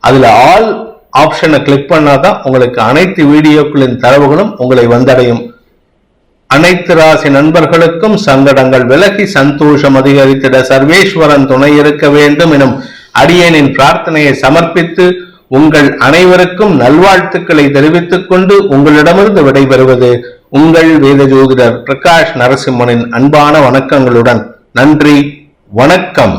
அதில் ஆல் ஆப்ஷனை கிளிக் பண்ணாதான் உங்களுக்கு அனைத்து வீடியோக்களின் தரவுகளும் உங்களை வந்தடையும். அனைத்து ராசி நண்பர்களுக்கும் சங்கடங்கள் விலகி சந்தோஷம் அதிகரித்திட சர்வேஸ்வரன் துணை இருக்க வேண்டும் எனும் அடியேனின் பிரார்த்தனையை சமர்ப்பித்து உங்கள் அனைவருக்கும் நல்வாழ்த்துக்களை தெரிவித்துக் கொண்டு உங்களிடமிருந்து விடைபெறுவது உங்கள் வேத ஜோதிடர் பிரகாஷ் நரசிம்மனின் அன்பான வணக்கங்களுடன். நன்றி, வணக்கம்.